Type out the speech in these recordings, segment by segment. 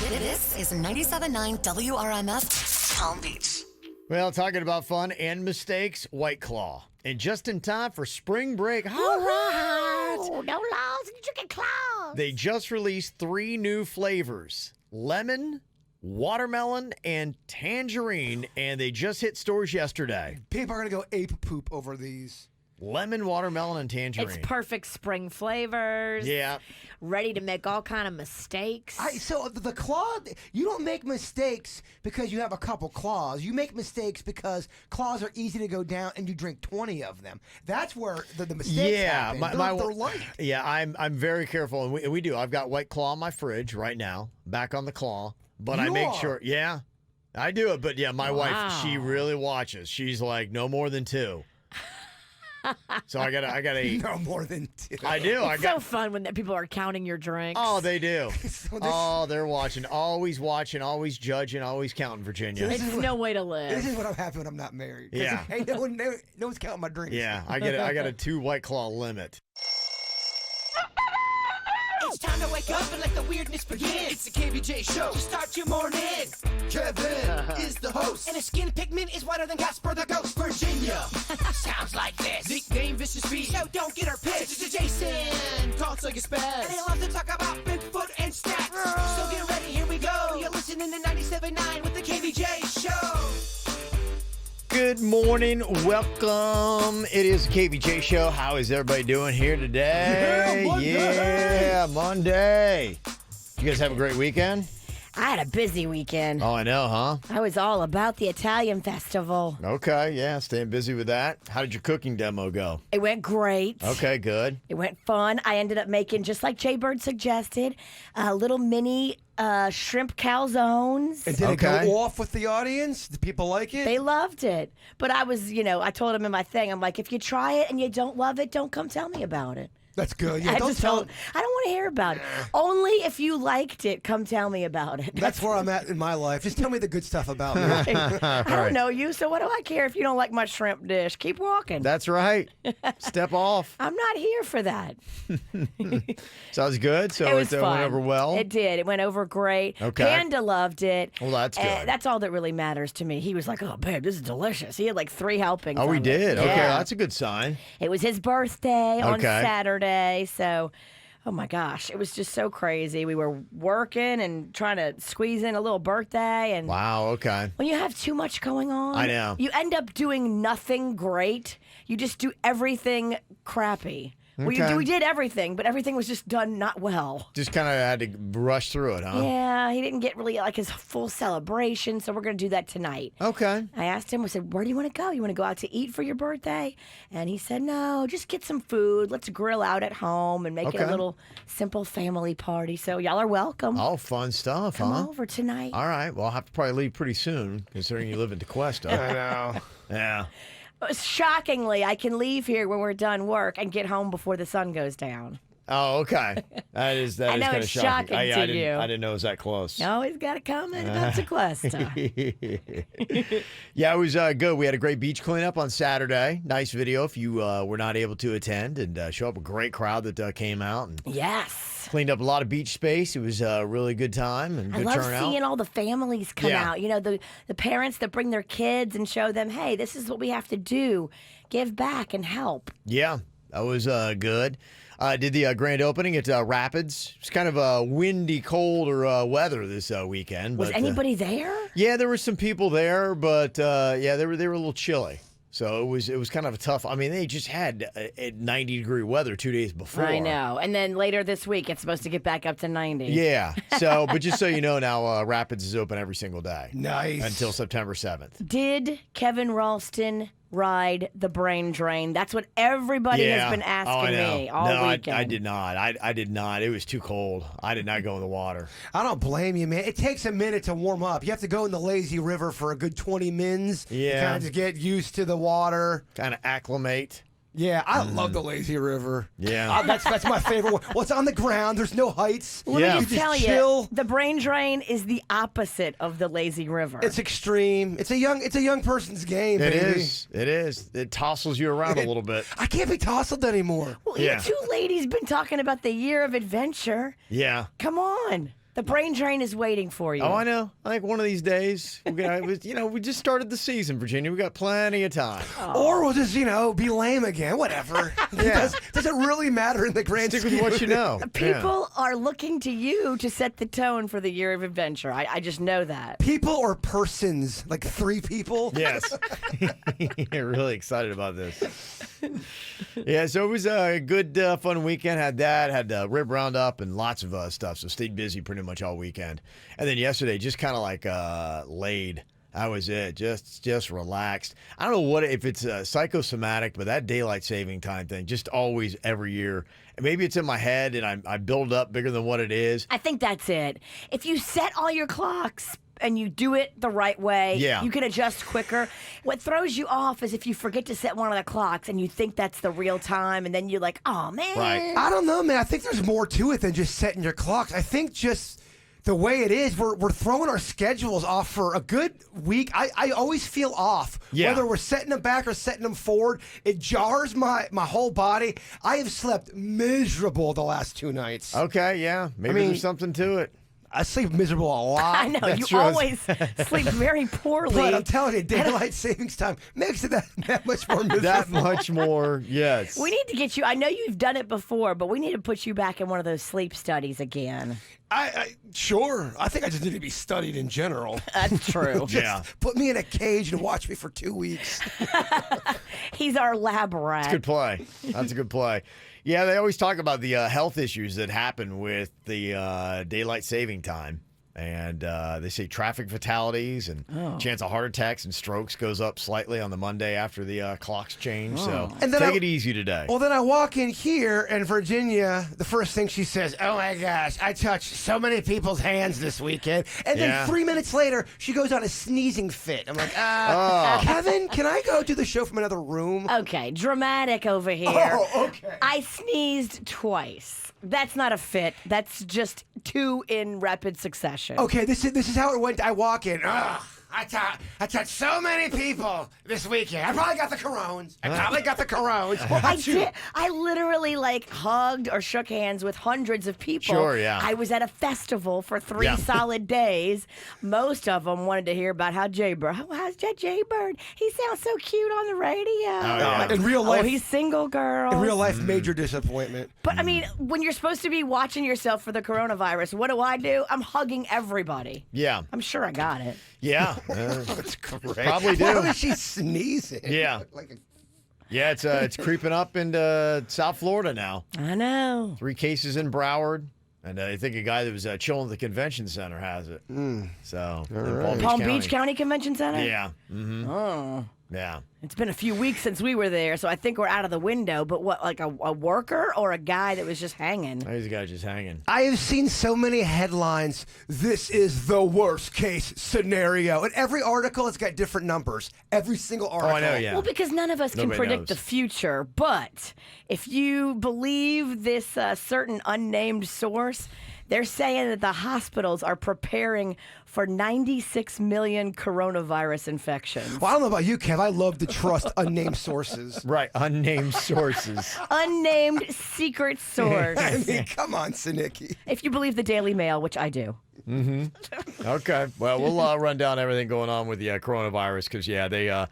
This is 97.9 WRMF, Palm Beach. Well, talking about fun and mistakes, White Claw. And just in time for spring break. All right. No laws and chicken claws. They just released 3 new flavors. Lemon, watermelon, and tangerine. And they just hit stores yesterday. People are going to go ape poop over these. Lemon, watermelon, and tangerine. It's perfect spring flavors. Yeah. Ready to make all kind of mistakes. So the claw, you don't make mistakes because you have a couple claws. You make mistakes because claws are easy to go down and you drink 20 of them. That's where the mistakes happen. They're light. Yeah, I'm very careful. And we do. I've got White Claw in my fridge right now, back on the claw. But I make sure, yeah, I do it. But yeah, my wife, she really watches. She's like, no more than 2. So I gotta eat. No more than 2. I do. It's so fun when people are counting your drinks. Oh, they do. They're watching, always judging, always counting. Virginia. It's no way to live. This is what I'm happy when I'm not married. Yeah. Hey, no one's counting my drinks. Yeah, I got a 2 White Claw limit. It's time to wake up and let the weirdness begin. It's the KVJ Show to start your morning. Kevin is the host, and his skin pigment is whiter than Casper the Ghost. Virginia sounds like this. Nickname Vicious Beast, so don't get her pissed. It's Jason talks like a spaz, and he loves to talk about Bigfoot and stats. So get ready, here we go. You're listening to 97.9 with the KVJ Show. Good morning, welcome. It is the KVJ Show. How is everybody doing here today? Yeah, Monday. You guys have a great weekend? I had a busy weekend. Oh, I know, huh? I was all about the Italian festival. Okay, yeah, staying busy with that. How did your cooking demo go? It went great. Okay, good. It went fun. I ended up making, just like Jay Bird suggested, little mini shrimp calzones. And did it go off with the audience? Did people like it? They loved it. But I was, I told them in my thing, I'm like, if you try it and you don't love it, don't come tell me about it. That's good. Yeah, I don't want to hear about it. Only if you liked it, come tell me about it. That's where I'm at in my life. Just tell me the good stuff about me. I don't know you, so what do I care if you don't like my shrimp dish? Keep walking. That's right. Step off. I'm not here for that. Sounds good. So it was went fun. over well? It did. It went over great. Okay. Panda loved it. Well, that's good. That's all that really matters to me. He was like, oh, babe, this is delicious. He had like 3 helpings. Oh, he did? Yeah. Okay, that's a good sign. It was his birthday on Saturday, so... Oh my gosh, it was just so crazy. We were working and trying to squeeze in a little birthday. And wow, okay. when you have too much going on, I know. You end up doing nothing great. You just do everything crappy. Okay. We did everything, but everything was just done not well. Just kind of had to rush through it, huh? Yeah, he didn't get really like his full celebration, so we're going to do that tonight. Okay. I asked him, I said, where do you want to go? You want to go out to eat for your birthday? And he said, no, just get some food. Let's grill out at home and make it a little simple family party. So y'all are welcome. Oh, fun stuff, Come over tonight. All right. Well, I'll have to probably leave pretty soon, considering you live in DeQuesta. I know. Yeah. Shockingly, I can leave here when we're done work and get home before the sun goes down. Oh, okay. That is kind of it's shocking. shocking to you. I didn't know it was that close. No, he's got to come in about DeQuesta. Yeah, it was good. We had a great beach cleanup on Saturday. Nice video if you were not able to attend, and show up a great crowd that came out. And yes. Cleaned up a lot of beach space. It was a really good time and good turnout. I love seeing all the families come out. You know, the parents that bring their kids and show them, hey, this is what we have to do. Give back and help. Yeah, that was good. Did the grand opening at Rapids. It's kind of windy, colder weather this weekend. Was anybody there? Yeah, there were some people there, but yeah, they were a little chilly. So it was kind of a tough. I mean, they just had 90-degree weather 2 days before. I know. And then later this week, it's supposed to get back up to 90. Yeah. So, but just so you know now, Rapids is open every single day. Nice. Until September 7th. Did Kevin Ralston ride the brain drain? That's what everybody has been asking me all weekend. I did not. I did not. It was too cold. I did not go in the water. I don't blame you, man. It takes a minute to warm up. You have to go in the lazy river for a good 20 mins. Yeah. Kind of to get used to the water. Kind of acclimate. Yeah, I love the lazy river. Yeah. That's my favorite one. Well, it's on the ground. There's no heights. Let me just tell chill. you, the brain drain is the opposite of the lazy river. It's extreme. It's a young person's game, It baby. is. It is. It tossles you around a little bit. I can't be tousled anymore. Well, you two ladies been talking about the year of adventure. Yeah. Come on. The brain drain is waiting for you. Oh, I know. I think one of these days, we just started the season, Virginia. We got plenty of time. Or we'll just, be lame again. Whatever. Yeah. Doesn't really matter in the grand Stick scheme. with what you know. People are looking to you to set the tone for the year of adventure. I just know that. People or persons? Like 3 people? Yes. Really excited about this. Yeah, so it was a good, fun weekend. Had that, had rib roundup and lots of stuff. So stayed busy pretty much all weekend. And then yesterday, just kind of like laid. That was it. Just relaxed. I don't know if it's psychosomatic, but that daylight saving time thing, just always every year. Maybe it's in my head and I build up bigger than what it is. I think that's it. If you set all your clocks and you do it the right way, you can adjust quicker. What throws you off is if you forget to set one of the clocks and you think that's the real time, and then you're like, oh, man. Right. I don't know, man. I think there's more to it than just setting your clocks. I think just the way it is, we're throwing our schedules off for a good week. I always feel off. Yeah. Whether we're setting them back or setting them forward, it jars my whole body. I have slept miserable the last 2 nights. Okay, yeah. Maybe there's something to it. I sleep miserable a lot. I know. That's You true. always sleep very poorly. But I'm telling you, daylight savings time makes it that much more miserable. That much more, yes. We need to get you. I know you've done it before, but we need to put you back in one of those sleep studies again. Sure. I think I just need to be studied in general. That's true. Just put me in a cage and watch me for 2 weeks. He's our lab rat. That's a good play. That's a good play. Yeah, they always talk about the health issues that happen with the daylight saving time. And they say traffic fatalities and chance of heart attacks and strokes goes up slightly on the Monday after the clocks change. So And then take it easy today. Well, then I walk in here, and Virginia, the first thing she says, oh my gosh, I touched so many people's hands this weekend. And then 3 minutes later, she goes on a sneezing fit. I'm like, Kevin, can I go do the show from another room? Okay, dramatic over here. Oh, okay. I sneezed twice. That's not a fit. That's just 2 in rapid succession. Okay, this is how it went. I walk in. Ugh, I touched so many people this weekend. I probably got the corones. I did. I literally hugged or shook hands with hundreds of people. Sure, yeah. I was at a festival for 3 solid days. Most of them wanted to hear about how's that Jaybird? He sounds so cute on the radio. yeah. In real life, he's single, girl. in real life, major disappointment. But I mean, when you're supposed to be watching yourself for the coronavirus, what do? I'm hugging everybody. Yeah. I'm sure I got it. Yeah. That's great. Probably do. Why was she sneezing? Yeah. Yeah, it's creeping up into South Florida now. I know. 3 cases in Broward. And I think a guy that was chilling at the convention center has it. So, in Palm Beach County Convention Center? Yeah. Mm-hmm. Oh. Yeah. It's been a few weeks since we were there, so I think we're out of the window. But what, like a worker or a guy that was just hanging? He's a guy just hanging. I have seen so many headlines. This is the worst case scenario. And every article has got different numbers. Every single article. Oh, I know, yeah. Well, because none of us can Nobody predict knows. the future. But if you believe this certain unnamed source, they're saying that the hospitals are preparing for 96 million coronavirus infections. Well, I don't know about you, Kev. I love to trust unnamed sources. Right, unnamed sources. Unnamed secret source. I mean, come on, Sinicki. If you believe the Daily Mail, which I do. Okay, well, we'll run down everything going on with the coronavirus because, they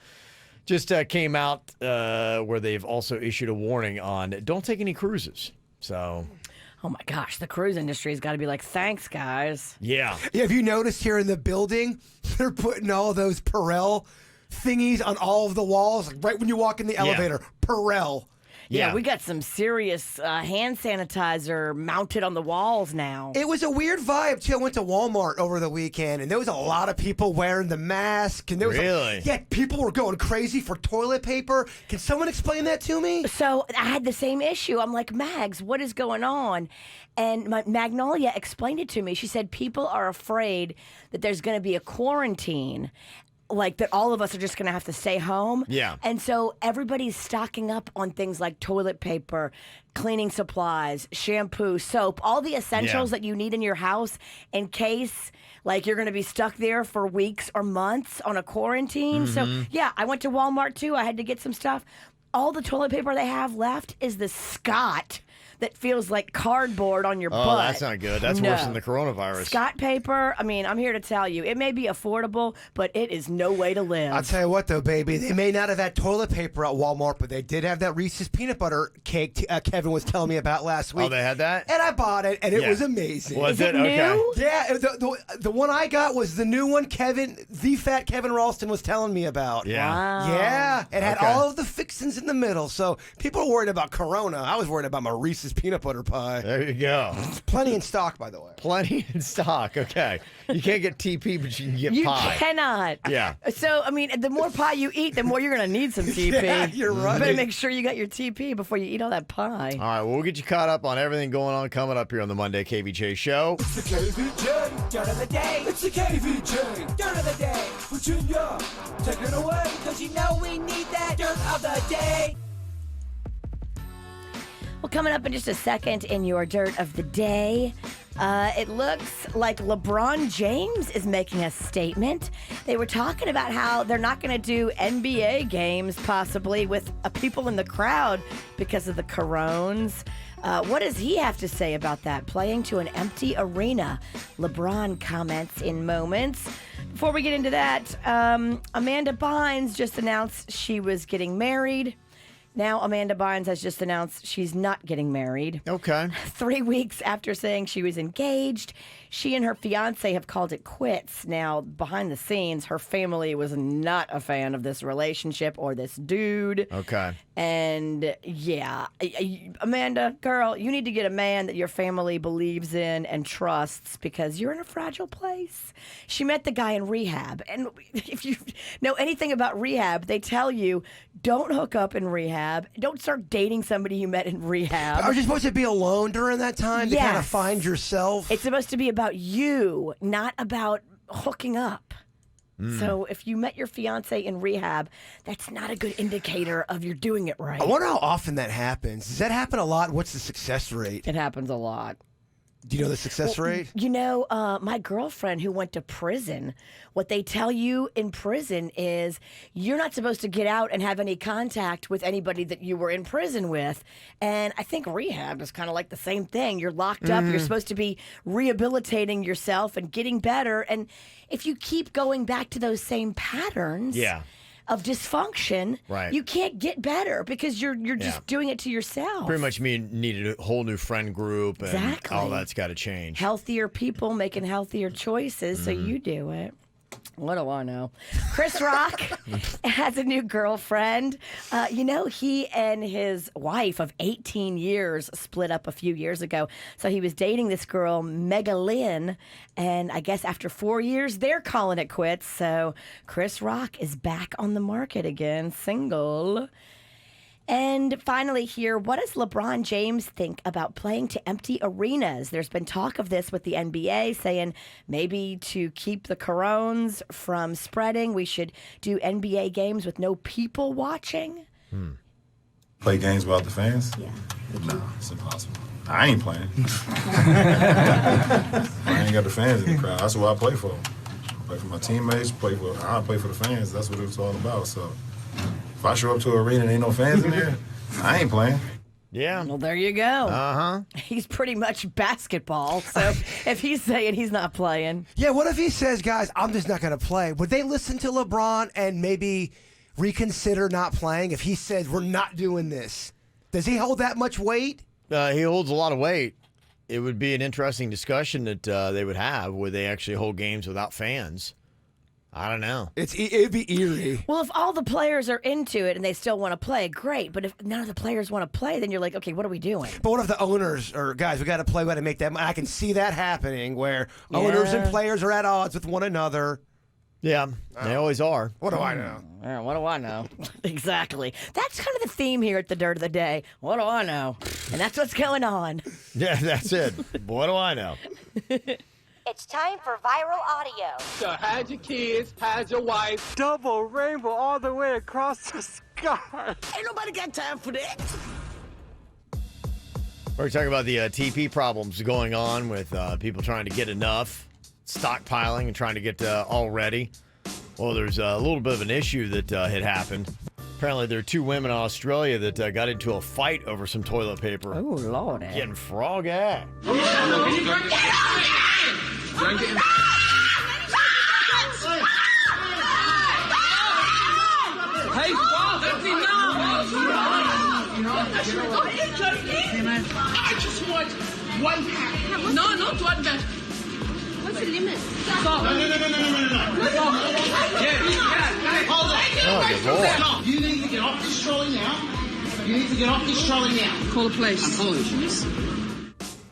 just came out where they've also issued a warning on don't take any cruises. So... Oh my gosh, the cruise industry has got to be like, thanks, guys. Yeah. Yeah, have you noticed here in the building, they're putting all those Perel thingies on all of the walls, like right when you walk in the elevator. Perel. Yeah, we got some serious hand sanitizer mounted on the walls now. It was a weird vibe, too. I went to Walmart over the weekend, and there was a lot of people wearing the mask. And there was Really? People were going crazy for toilet paper. Can someone explain that to me? So I had the same issue. I'm like, Mags, what is going on? And Magnolia explained it to me. She said people are afraid that there's going to be a quarantine. Like that all of us are just going to have to stay home. Yeah. And so everybody's stocking up on things like toilet paper, cleaning supplies, shampoo, soap, all the essentials that you need in your house in case like you're going to be stuck there for weeks or months on a quarantine. So, I went to Walmart too. I had to get some stuff. All the toilet paper they have left is the Scott. that feels like cardboard on your butt. Oh, that's not good. That's worse than the coronavirus. Scott paper, I mean, I'm here to tell you, it may be affordable, but it is no way to live. I'll tell you what, though, baby. They may not have had toilet paper at Walmart, but they did have that Reese's peanut butter cake Kevin was telling me about last week. Oh, they had that? And I bought it, and it was amazing. Was it? new? Okay. Yeah, the one I got was the new one the fat Kevin Ralston was telling me about. Yeah. Wow. Yeah, it had Okay. all of the fixings in the middle. So people are worried about Corona. I was worried about my Reese's peanut butter pie. There you go. Plenty in stock, by the way. Plenty in stock. Okay. You can't get TP, but you can get You pie. cannot. Yeah. So, I mean, the more pie you eat, the more you're going to need some TP. Yeah, you're right. You better make sure you got your TP before you eat all that pie. All right, well, we'll get you caught up on everything going on coming up here on the Monday KVJ Show. It's the KVJ Dirt of the Day. It's the KVJ Dirt of the Day. Virginia, take it away, because you know we need that Dirt of the Day. Well, coming up in just a second in your Dirt of the Day, it looks like LeBron James is making a statement. They were talking about how they're not going to do NBA games possibly with people in the crowd because of the corones. What does he have to say about that? Playing to an empty arena. LeBron comments in moments. Before we get into that, Amanda Bynes just announced she was getting married. Now Amanda Bynes has just announced she's not getting married. Okay. 3 weeks after saying she was engaged, she and her fiance have called it quits. Now, behind the scenes, her family was not a fan of this relationship or this dude. Okay. And yeah, Amanda, girl, you need to get a man that your family believes in and trusts because you're in a fragile place. She met the guy in rehab. And if you know anything about rehab, they tell you don't hook up in rehab. Don't start dating somebody you met in rehab. Are you supposed to be alone during that time to kind of Yes. find yourself? It's supposed to be about you, not about hooking up. So if you met your fiance in rehab, that's not a good indicator of you're doing it right. I wonder how often that happens. Does that happen a lot? What's the success rate? It happens a lot. Do you know the success rate? You know, my girlfriend who went to prison, what they tell you in prison is you're not supposed to get out and have any contact with anybody that you were in prison with. And I think rehab is kind of like the same thing. You're locked up. You're supposed to be rehabilitating yourself and getting better. And if you keep going back to those same patterns, Yeah. of dysfunction, Right. you can't get better because you're just doing it to yourself. Pretty much needed a whole new friend group, and Exactly. all that's got to change. Healthier people making healthier choices, so you do it. What do I know? Chris Rock has a new girlfriend. You know, he and his wife of 18 years split up a few years ago. So he was dating this girl, Mega Lynn, and I guess after 4 years, they're calling it quits. So Chris Rock is back on the market again, single. And finally here, what does LeBron James think about playing to empty arenas? There's been talk of this with the NBA saying maybe to keep the corones from spreading, we should do NBA games with no people watching. Play games without the fans? Yeah. No, it's impossible. I ain't playing. I ain't got the fans in the crowd. That's what I play for. I play for my teammates, I play for the fans. That's what it was all about. So if I show up to an arena and ain't no fans in there, I ain't playing. Yeah. Well, there you go. Uh-huh. He's pretty much basketball. So if he's saying he's not playing. Yeah, what if he says, guys, I'm just not going to play? Would they listen to LeBron and maybe reconsider not playing if he says, we're not doing this? Does he hold that much weight? He holds a lot of weight. It would be an interesting discussion that they would have. Would they actually hold games without fans? I don't know. It'd be eerie. Well, if all the players are into it and they still want to play, great. But if none of the players want to play, then you're like, okay, what are we doing? But what if the owners or guys, we got to play, we got to make that? I can see that happening where owners and players are at odds with one another. Yeah, they always are. What do I know? Yeah, what do I know? Exactly. That's kind of the theme here at the Dirt of the Day. What do I know? And that's what's going on. Yeah, that's it. What do I know? It's time for viral audio. So hide your kids, hide your wife. Double rainbow all the way across the sky. Ain't nobody got time for that. We're talking about the TP problems going on with people trying to get enough, stockpiling and trying to get all ready. Well, there's a little bit of an issue that had happened. Apparently, there are 2 women in Australia that got into a fight over some toilet paper. Oh, Lord. Getting froggy. Hey, Bob, that's enough! I just want 1 pack. No, not 1 pack. What's the limit? Stop. No. Yeah. Hold on. You need to get off this trolley now. Call the police.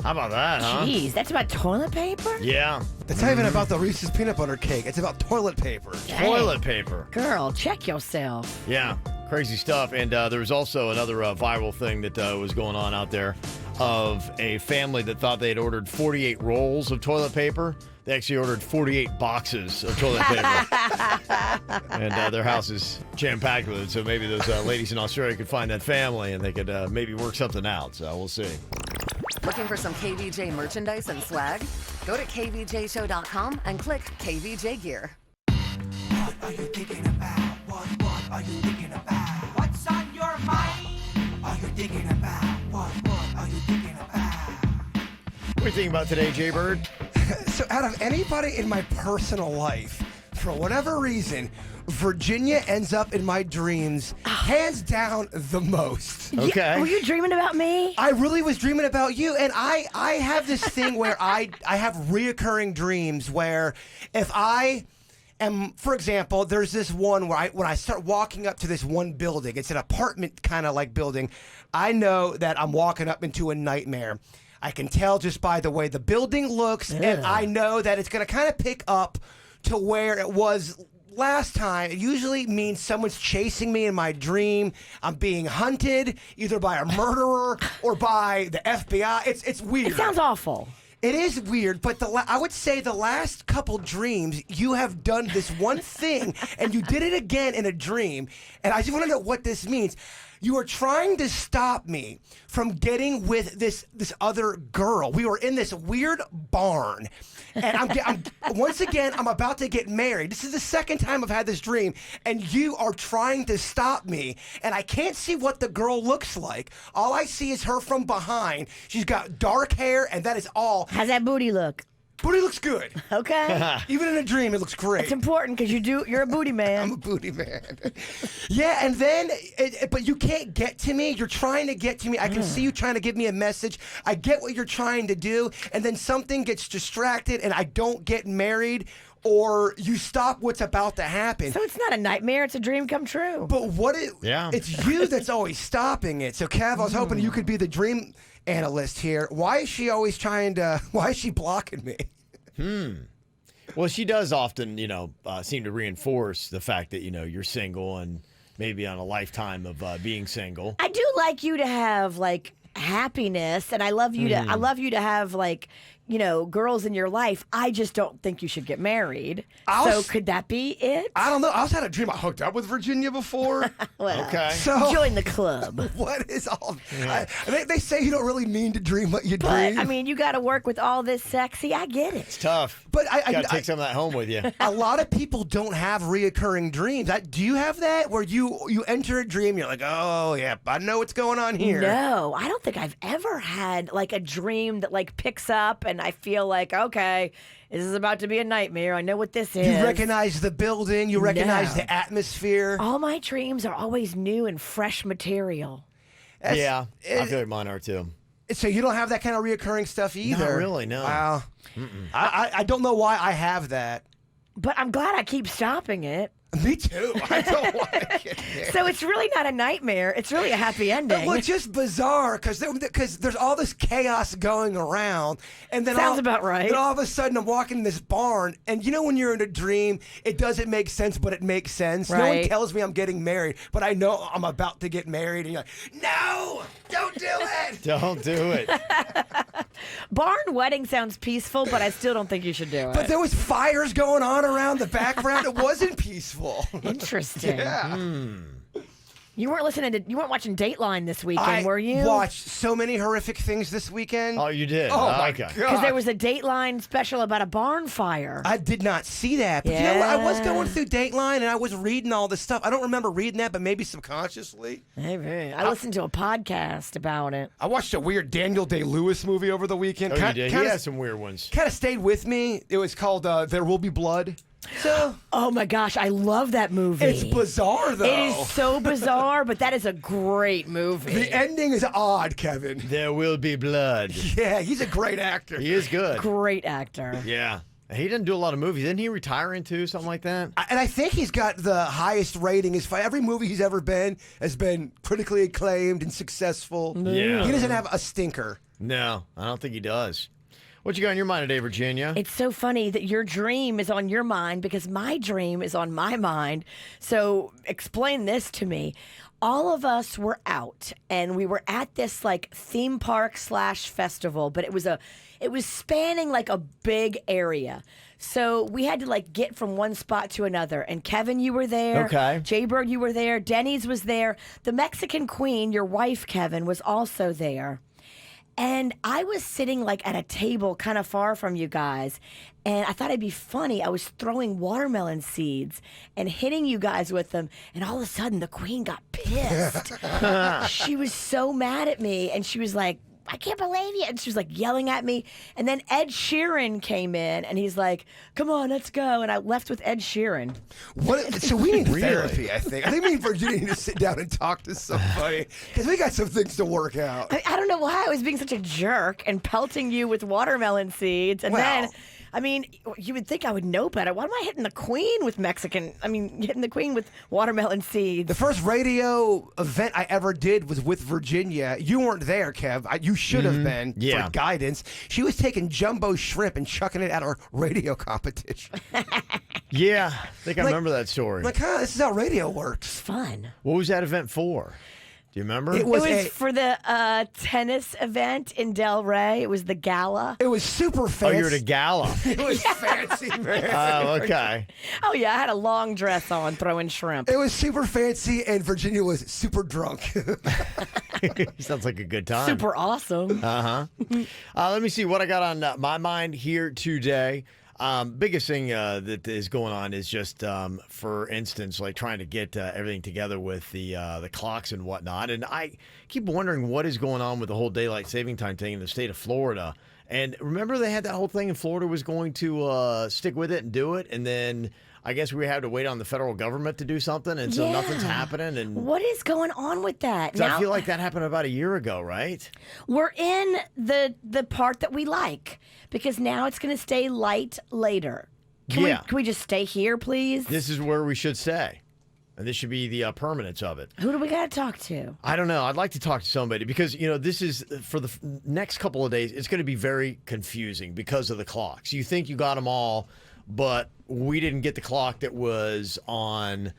How about that, huh? Jeez, that's about toilet paper? Yeah. It's not even about the Reese's peanut butter cake. It's about toilet paper. Toilet paper. Girl, check yourself. Yeah. Crazy stuff. And there was also another viral thing that was going on out there of a family that thought they had ordered 48 rolls of toilet paper. They actually ordered 48 boxes of toilet paper. And their house is jam-packed with it. So maybe those ladies in Australia could find that family and they could maybe work something out. So we'll see. Looking for some KVJ merchandise and swag? Go to KVJShow.com and click KVJ Gear. What are you thinking about? What are you thinking about? What's on your mind? Are you thinking about? What are you thinking about? What are you thinking about today, Jay Bird? So out of anybody in my personal life, for whatever reason, Virginia ends up in my dreams, hands down, the most. Okay. Yeah, were you dreaming about me? I really was dreaming about you, and I have this thing where I have reoccurring dreams where if I am, for example, there's this one where when I start walking up to this one building, it's an apartment kind of like building, I know that I'm walking up into a nightmare. I can tell just by the way the building looks, and I know that it's going to kind of pick up to where it was last time. It usually means someone's chasing me in my dream. I'm being hunted either by a murderer or by the FBI. It's weird. It sounds awful. It is weird, but I would say the last couple dreams, you have done this one thing, and you did it again in a dream, and I just want to know what this means. You were trying to stop me from getting with this other girl. We were in this weird barn, and I'm once again, I'm about to get married. This is the second time I've had this dream, and you are trying to stop me, and I can't see what the girl looks like. All I see is her from behind. She's got dark hair, and that is all. How's that booty look? Booty looks good. Okay. Even in a dream, it looks great. It's important because you're a booty man. I'm a booty man. Yeah, and then, but you can't get to me. You're trying to get to me. I can see you trying to give me a message. I get what you're trying to do, and then something gets distracted, and I don't get married, or you stop what's about to happen. So it's not a nightmare. It's a dream come true. But it's you that's always stopping it. So, Kev, I was hoping you could be the dream analyst here. Why is she always why is she blocking me? Well, she does often, seem to reinforce the fact that, you're single and maybe on a lifetime of being single. I do like you to have like happiness, and I love you to have like, girls in your life. I just don't think you should get married. So could that be it? I don't know. I also had a dream I hooked up with Virginia before. Well, okay. So join the club. What is all? They say you don't really mean to dream what you But dream. I mean, you got to work with all this sexy. I get it. It's tough. But You got to take some of that home with you. a lot of people don't have reoccurring dreams. Do you have that where you enter a dream, you're like, oh yeah, I know what's going on here? No, I don't think I've ever had like a dream that like picks up and I feel like, okay, this is about to be a nightmare. I know what this is. You recognize the building. You recognize the atmosphere. All my dreams are always new and fresh material. Yeah, I feel like mine are too. So you don't have that kind of reoccurring stuff either? Not really, no. Wow. I don't know why I have that. But I'm glad I keep stopping it. Me too. I don't want to get there. So it's really not a nightmare. It's really a happy ending. Well, it's just bizarre because there's all this chaos going around, and then Sounds about right. Then all of a sudden, I'm walking in this barn, and when you're in a dream, it doesn't make sense, but it makes sense. No one Right. tells me I'm getting married, but I know I'm about to get married, and you're like, no, don't do it. Don't do it. Barn wedding sounds peaceful, but I still don't think you should do it. But there was fires going on around the background. It wasn't peaceful. Interesting. Yeah. You weren't watching Dateline this weekend, were you? I watched so many horrific things this weekend. Oh, you did? Oh, my okay. God. Because there was a Dateline special about a barn fire. I did not see that. But you know what? I was going through Dateline and I was reading all this stuff. I don't remember reading that, but maybe subconsciously. Maybe. I listened to a podcast about it. I watched a weird Daniel Day-Lewis movie over the weekend. Oh, you did? He has some weird ones. Kind of stayed with me. It was called There Will Be Blood. So, oh my gosh, I love that movie. It's bizarre, though. It is so bizarre, but that is a great movie. The ending is odd, Kevin. There will be blood. Yeah, he's a great actor. He is good. Great actor. Yeah. He didn't do a lot of movies. Didn't he retire into something like that? And I think he's got the highest rating. Every movie he's ever been has been critically acclaimed and successful. Yeah. He doesn't have a stinker. No, I don't think he does. What you got on your mind today, Virginia? It's so funny that your dream is on your mind because my dream is on my mind. So explain this to me. All of us were out and we were at this like theme park / festival, but it was spanning like a big area. So we had to like get from one spot to another. And Kevin, you were there. Okay. Jaybird, you were there. Denny's was there. The Mexican Queen, your wife, Kevin, was also there. And I was sitting like at a table kind of far from you guys. And I thought it'd be funny. I was throwing watermelon seeds and hitting you guys with them. And all of a sudden, the queen got pissed. She was so mad at me. And she was like, I can't believe you. And she was like yelling at me. And then Ed Sheeran came in and he's like, come on, let's go. And I left with Ed Sheeran. So we need therapy, I think. I think me and Virginia need to sit down and talk to somebody because we got some things to work out. I don't know why I was being such a jerk and pelting you with watermelon seeds. And then, I mean, you would think I would know better. Why am I hitting the queen with hitting the queen with watermelon seeds? The first radio event I ever did was with Virginia. You weren't there, Kev. You should have been for guidance. She was taking jumbo shrimp and chucking it at our radio competition. Yeah, I think I remember that story. Like, this is how radio works. Fun. What was that event for? Do you remember? It was for the tennis event in Delray. It was the gala. It was super fancy. Oh, you're at a gala. It was fancy, man. Oh, okay. Oh, yeah, I had a long dress on throwing shrimp. It was super fancy, and Virginia was super drunk. Sounds like a good time. Super awesome. Let me see what I got on my mind here today. Biggest thing that is going on is just, for instance, like trying to get everything together with the clocks and whatnot. And I keep wondering what is going on with the whole daylight saving time thing in the state of Florida. And remember they had that whole thing in Florida was going to stick with it and do it. And then I guess we had to wait on the federal government to do something. And so nothing's happening. And what is going on with that? I feel like that happened about a year ago, right? We're in the part that we like because now it's going to stay light later. Can we just stay here, please? This is where we should stay. And this should be the permanence of it. Who do we got to talk to? I don't know. I'd like to talk to somebody because, this is for the next couple of days. It's going to be very confusing because of the clocks. You think you got them all, but we didn't get the clock that was on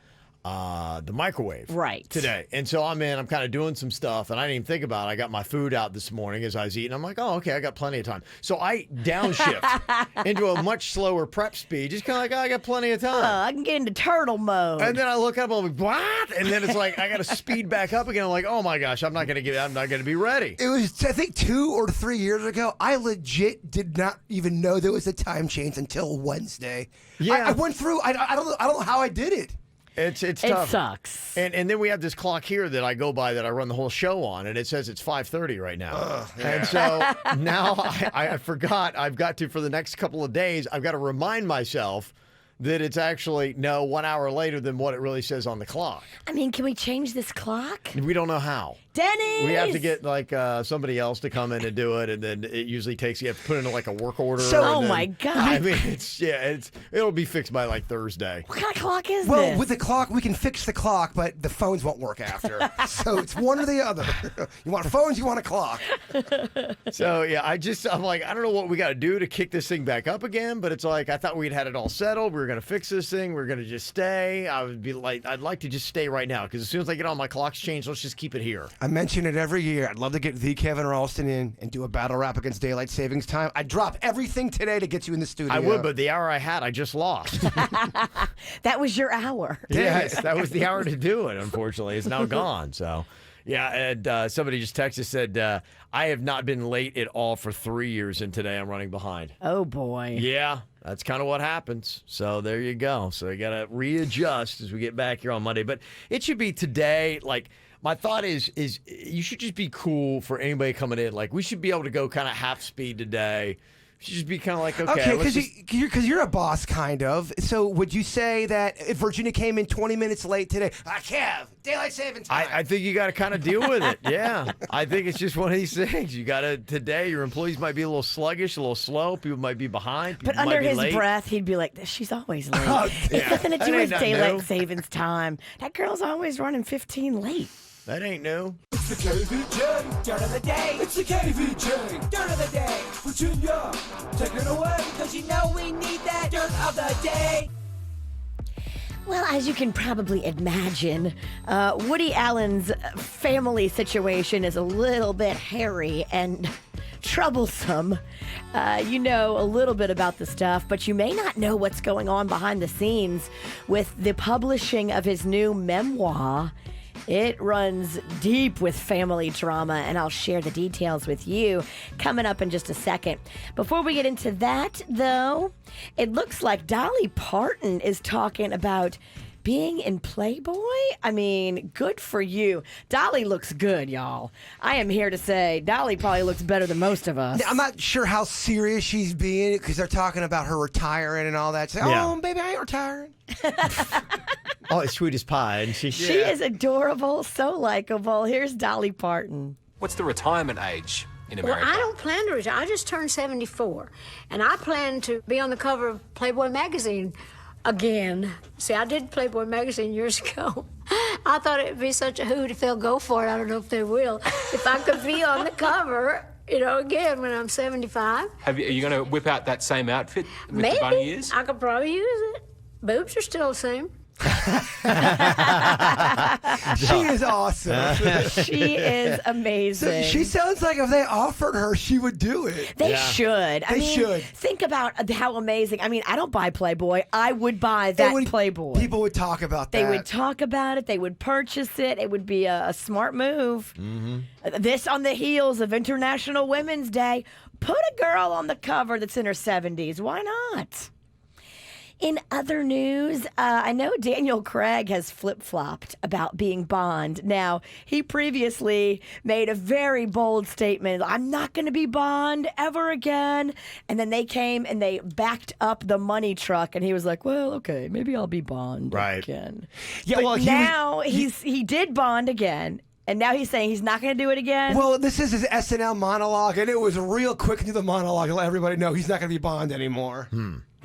the microwave today. And so I'm kind of doing some stuff, and I didn't even think about it. I got my food out this morning as I was eating. I'm like, oh, okay, I got plenty of time. So I downshift into a much slower prep speed, just kind of like, oh, I got plenty of time. I can get into turtle mode. And then I look up, I'm like, what? And then it's like, I got to speed back up again. I'm like, oh my gosh, I'm not going to be ready. It was, I think, 2 or 3 years ago. I legit did not even know there was a time change until Wednesday. Yeah. I went through, I don't know how I did it. It's tough. It sucks. And then we have this clock here that I go by that I run the whole show on, and it says it's 5:30 right now. And so now I forgot I've got to, for the next couple of days, I've got to remind myself that it's actually 1 hour later than what it really says on the clock. I mean, can we change this clock? We don't know how. Dennis! We have to get like somebody else to come in and do it, and then it usually takes, you have to put in like a work order. So, and my God. I mean, it'll be fixed by like Thursday. What kind of clock is this? Well, with the clock, we can fix the clock, but the phones won't work after. So it's one or the other. You want phones, you want a clock. So, yeah, I'm like, I don't know what we got to do to kick this thing back up again, but it's like, I thought we'd had it all settled. We were We're going to fix this thing. We're going to just stay. I would be like, I'd like to just stay right now because as soon as I get on my clock's changed, let's just keep it here. I mention it every year. I'd love to get the Kevin Ralston in and do a battle rap against daylight savings time. I'd drop everything today to get you in the studio. I would, but the hour I had, I just lost. That was your hour. Yes, that was the hour to do it, unfortunately. It's now gone, so... Yeah, and somebody just texted, said, I have not been late at all for 3 years, and today I'm running behind. Oh, boy. Yeah, that's kind of what happens. So there you go. So you got to readjust as we get back here on Monday. But it should be today. Like, my thought is you should just be cool for anybody coming in. Like, we should be able to go kind of half speed today. You should just be kind of like, okay. Because you're a boss, kind of. So would you say that if Virginia came in 20 minutes late today, Kev, daylight saving time? I think you got to kind of deal with it. Yeah. I think it's just one of these things. You got to, today, your employees might be a little sluggish, a little slow. People might be behind. But under his breath, he'd be like, she's always late. It's nothing to do with daylight savings time. That girl's always running 15 late. That ain't new. It's the KVJ Dirt of the Day. It's the KVJ Dirt of the Day. Virginia, take it away, because you know we need that Dirt of the Day. Well, as you can probably imagine, Woody Allen's family situation is a little bit hairy and troublesome. You know a little bit about the stuff, but you may not know what's going on behind the scenes with the publishing of his new memoir. It runs deep with family drama, and I'll share the details with you coming up in just a second. Before we get into that, though, it looks like Dolly Parton is talking about being in Playboy. I mean, good for you. Dolly looks good, y'all. I am here to say Dolly probably looks better than most of us. I'm not sure how serious she's being because they're talking about her retiring and all that. Say, oh, baby, I ain't retiring. Oh, it's sweet as pie. And she is adorable, so likable. Here's Dolly Parton. What's the retirement age in America? Well, I don't plan to retire. I just turned 74, and I plan to be on the cover of Playboy magazine again. See, I did Playboy magazine years ago. I thought it'd be such a hoot if they'll go for it. I don't know if they will. If I could be on the cover, again when I'm 75. Are you going to whip out that same outfit with Maybe. the bunny ears? I could probably use it. Boobs are still the same. She is awesome. She is amazing. She sounds like if they offered her, she would do it. They should. They should. Think about how amazing. I mean, I don't buy Playboy. I would buy that Playboy. People would talk about that. They would talk about it. They would purchase it. It would be a smart move. Mm-hmm. This on the heels of International Women's Day. Put a girl on the cover that's in her 70s. Why not? In other news, I know Daniel Craig has flip-flopped about being Bond. Now, he previously made a very bold statement, I'm not going to be Bond ever again. And then they came and they backed up the money truck, and he was like, well, okay, maybe I'll be Bond again. Yeah, but well, now he did Bond again. And now he's saying he's not going to do it again? Well, this is his SNL monologue, and it was real quick into the monologue to let everybody know he's not going to be Bond anymore.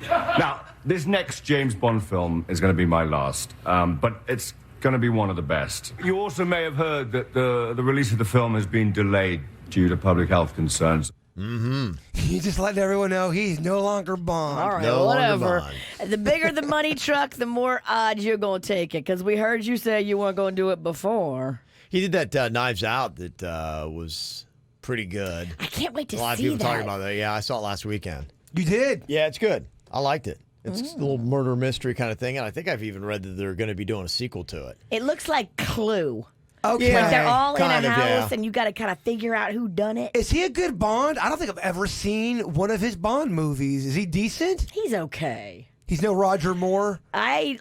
Now, this next James Bond film is going to be my last, but it's going to be one of the best. You also may have heard that the release of the film has been delayed due to public health concerns. Mm-hmm. He's just letting everyone know he's no longer Bond. All right, whatever. The bigger the money truck, the more odds you're going to take it, because we heard you say you weren't going to do it before. He did that Knives Out that was pretty good. I can't wait to see that. A lot of people talking about that. Yeah, I saw it last weekend. You did? Yeah, it's good. I liked it. It's a little murder mystery kind of thing, and I think I've even read that they're going to be doing a sequel to it. It looks like Clue. Okay. Like they're all in a house, and you got to kind of figure out who done it. Is he a good Bond? I don't think I've ever seen one of his Bond movies. Is he decent? He's okay. He's no Roger Moore. I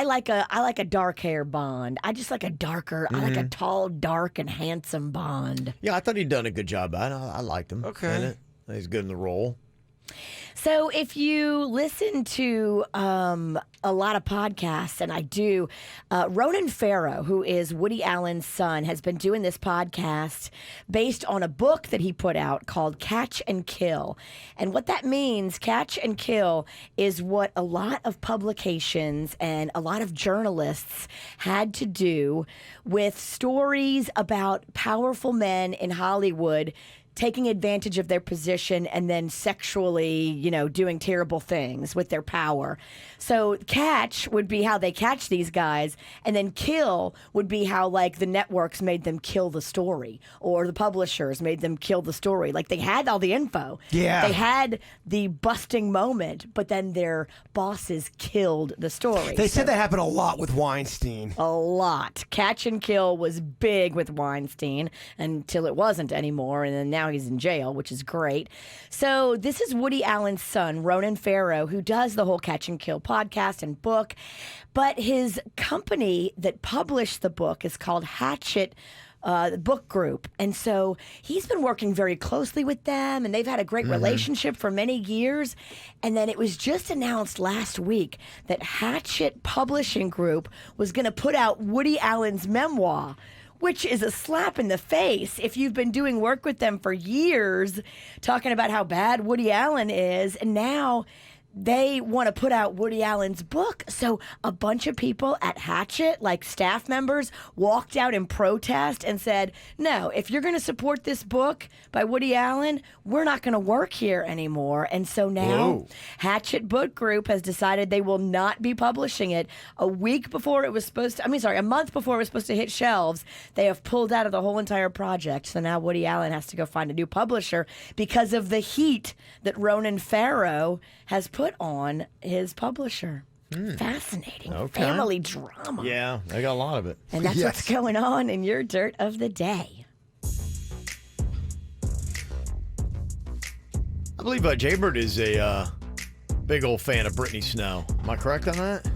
like a dark hair Bond. I just like a darker. I like a tall, dark, and handsome Bond. Yeah, I thought he'd done a good job. I liked him. Okay, in it. He's good in the role. So if you listen to a lot of podcasts, and I do, Ronan Farrow, who is Woody Allen's son, has been doing this podcast based on a book that he put out called Catch and Kill. And what that means, Catch and Kill, is what a lot of publications and a lot of journalists had to do with stories about powerful men in Hollywood taking advantage of their position and then sexually, doing terrible things with their power. So catch would be how they catch these guys, and then kill would be how, like, the networks made them kill the story, or the publishers made them kill the story. Like, they had all the info. Yeah. They had the busting moment, but then their bosses killed the story. They said that happened a lot with Weinstein. A lot. Catch and kill was big with Weinstein until it wasn't anymore, and then now he's in jail, which is great. So this is Woody Allen's son, Ronan Farrow, who does the whole Catch and Kill podcast and book. But his company that published the book is called Hatchet Book Group. And so he's been working very closely with them, and they've had a great relationship for many years. And then it was just announced last week that Hatchet Publishing Group was going to put out Woody Allen's memoir, which is a slap in the face if you've been doing work with them for years, talking about how bad Woody Allen is, and now they want to put out Woody Allen's book. So a bunch of people at Hatchet, like staff members, walked out in protest and said, no, if you're going to support this book by Woody Allen, we're not going to work here anymore. And so now Hatchet Book Group has decided they will not be publishing it. A month before it was supposed to hit shelves, they have pulled out of the whole entire project. So now Woody Allen has to go find a new publisher because of the heat that Ronan Farrow has put on his publisher. Fascinating. Okay. Family drama. Yeah, I got a lot of it. And that's what's going on in your dirt of the day. I believe Jaybird is a big old fan of Brittany Snow. Am I correct on that?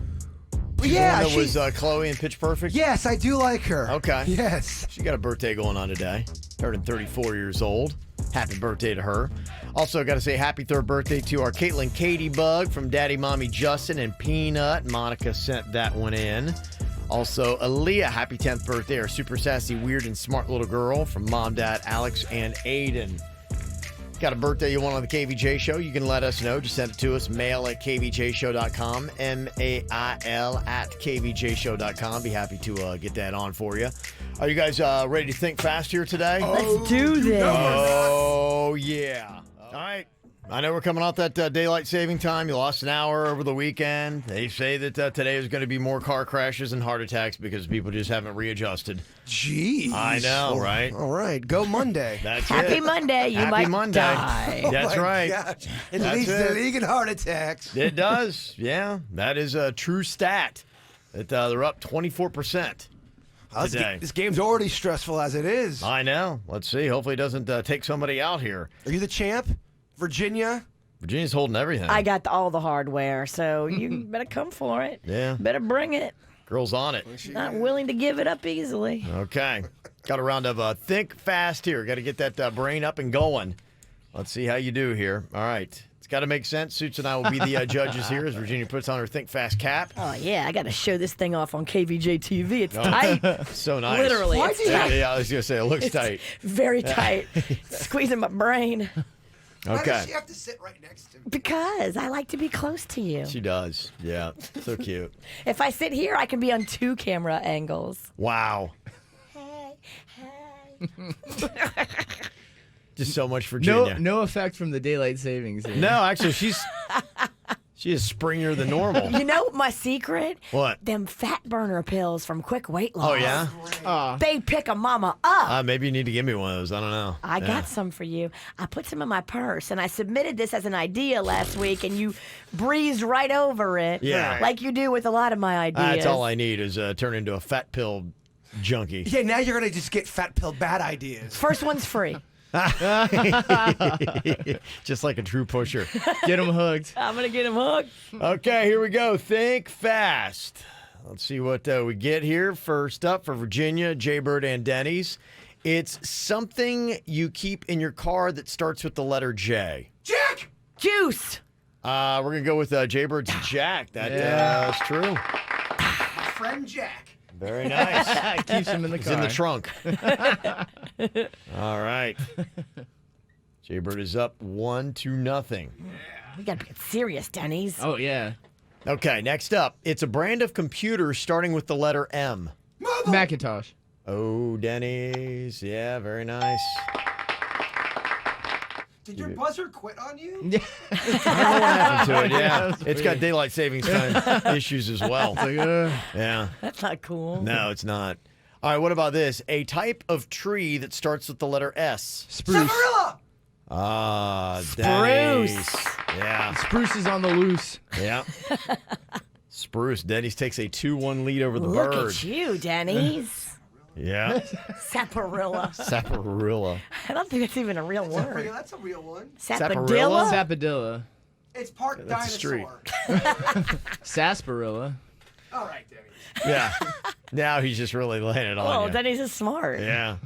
Yeah, that was Chloe in Pitch Perfect? Yes, I do like her. Okay. Yes. She got a birthday going on today. Turning 34 years old. Happy birthday to her. Also, got to say happy third birthday to our Caitlin Katie Bug from Daddy Mommy Justin and Peanut. Monica sent that one in. Also, Aaliyah, happy 10th birthday. Our super sassy, weird, and smart little girl from Mom, Dad, Alex, and Aiden. Got a birthday you want on the KVJ Show? You can let us know. Just send it to us. Mail at kvjshow.com. MAIL at kvjshow.com. Be happy to get that on for you. Are you guys ready to think fast here today? Let's do this. Oh, yeah. All right. I know we're coming off that daylight saving time. You lost an hour over the weekend. They say that today is going to be more car crashes and heart attacks because people just haven't readjusted. Jeez. I know, right? All right. Go Monday. That's Happy it. Monday. You Happy might Monday. die. That's right. Gosh. It That's leads it. to league and heart attacks. It does. Yeah. That is a true stat. That they're up 24%. Today. This game's already stressful as it is. I know. Let's see. Hopefully it doesn't take somebody out here. Are you the champ? Virginia? Virginia's holding everything. I got all the hardware, so you better come for it. Yeah. Better bring it. Girl's on it. Not willing to give it up easily. Okay. Got a round of think fast here. Got to get that brain up and going. Let's see how you do here. All right. It's got to make sense. Suits and I will be the judges here as Virginia puts on her think fast cap. Oh, yeah. I got to show this thing off on KVJ TV. It's tight. So nice. Literally. It's tight. Yeah, I was going to say, it looks tight. Very tight. Squeezing my brain. Why Okay. does she have to sit right next to me? Because I like to be close to you. She does. Yeah. So cute. If I sit here, I can be on 2 camera angles. Wow. Hey. Just so much Virginia. No effect from the daylight savings here. No, actually, she is springier than normal. You know my secret? What? Them fat burner pills from Quick Weight Loss. Oh, yeah? They pick a mama up. Maybe you need to give me one of those. I don't know. I got some for you. I put some in my purse, and I submitted this as an idea last week, and you breezed right over it. Yeah. Like you do with a lot of my ideas. That's all I need is turn into a fat pill junkie. Yeah, now you're going to just get fat pill bad ideas. First one's free. Just like a true pusher. Get him hooked. I'm going to get him hooked. Okay, here we go. Think fast. Let's see what we get here. First up for Virginia, Jaybird, and Denny's. It's something you keep in your car that starts with the letter J. Jack! Juice. We're going to go with Jaybird's Jack. That's true. My friend Jack. Very nice. Keeps him in the He's car. in the trunk. All right. Jaybird is up 1-0. We got to get serious, Denny's. Oh, yeah. Okay, next up. It's a brand of computer starting with the letter M. Macintosh. Oh, Denny's. Yeah, very nice. Did your buzzer quit on you? Yeah. I don't know what happened to it. Yeah, Yeah, that was it's got weird. daylight savings time issues as well. Yeah. That's not cool. No, it's not. All right, what about this? A type of tree that starts with the letter S. Spruce. Samarilla! Denny's. Yeah. Spruce is on the loose. Yeah. Spruce. Denny's takes a 2-1 lead over the Look bird. at you, Denny's. Yeah. Saparilla. Saparilla. I don't think that's even a real word. That's a real one. Sapadilla? Sapadilla. It's part That's a street. dinosaur. Sarsaparilla. All right, Denny. Yeah. Now he's just really laying it on Oh, you. Denny's is smart. Yeah.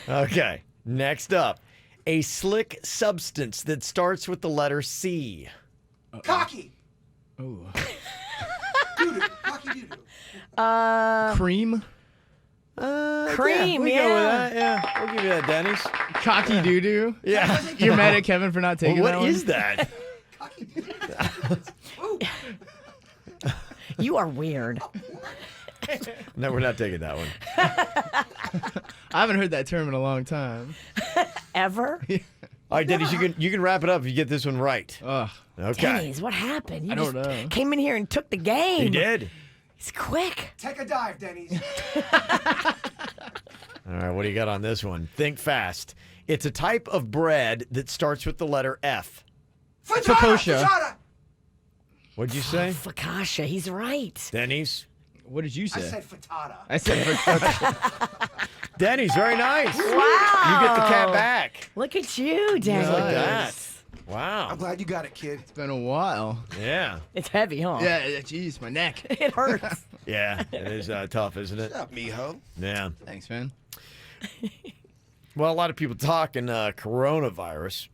Okay. Next up. A slick substance that starts with the letter C. Cocky. Ooh. Doo-doo. Cocky doo-doo. Cream. Cream, we yeah. go with that. Yeah. We'll give you that, Denny's. Cocky doo doo. Yeah. You're mad at Kevin for not taking Well, that what one? is that? Cocky doo-doo. You are weird. No, we're not taking that one. I haven't heard that term in a long time. Ever? All right, Denny's, you can wrap it up if you get this one right. Ugh. Okay. Denny's, what happened? You I don't just know. came in here and took the game. He did. He's quick. Take a dive, Denny's. All right, what do you got on this one? Think fast. It's a type of bread that starts with the letter F. Focaccia. Frittata. What'd you say? Fakasha, he's right. Denny's? What did you I say? said frittata. I said Denny's, very nice. Wow. You get the cat back. Look at you, Denny's. Just like that. Wow. I'm glad you got it, kid. It's been a while. Yeah. It's heavy, huh? Yeah, jeez, my neck. It hurts. Yeah, it is tough, isn't it? Up, mijo. Yeah. Thanks, man. Well, a lot of people talking coronavirus.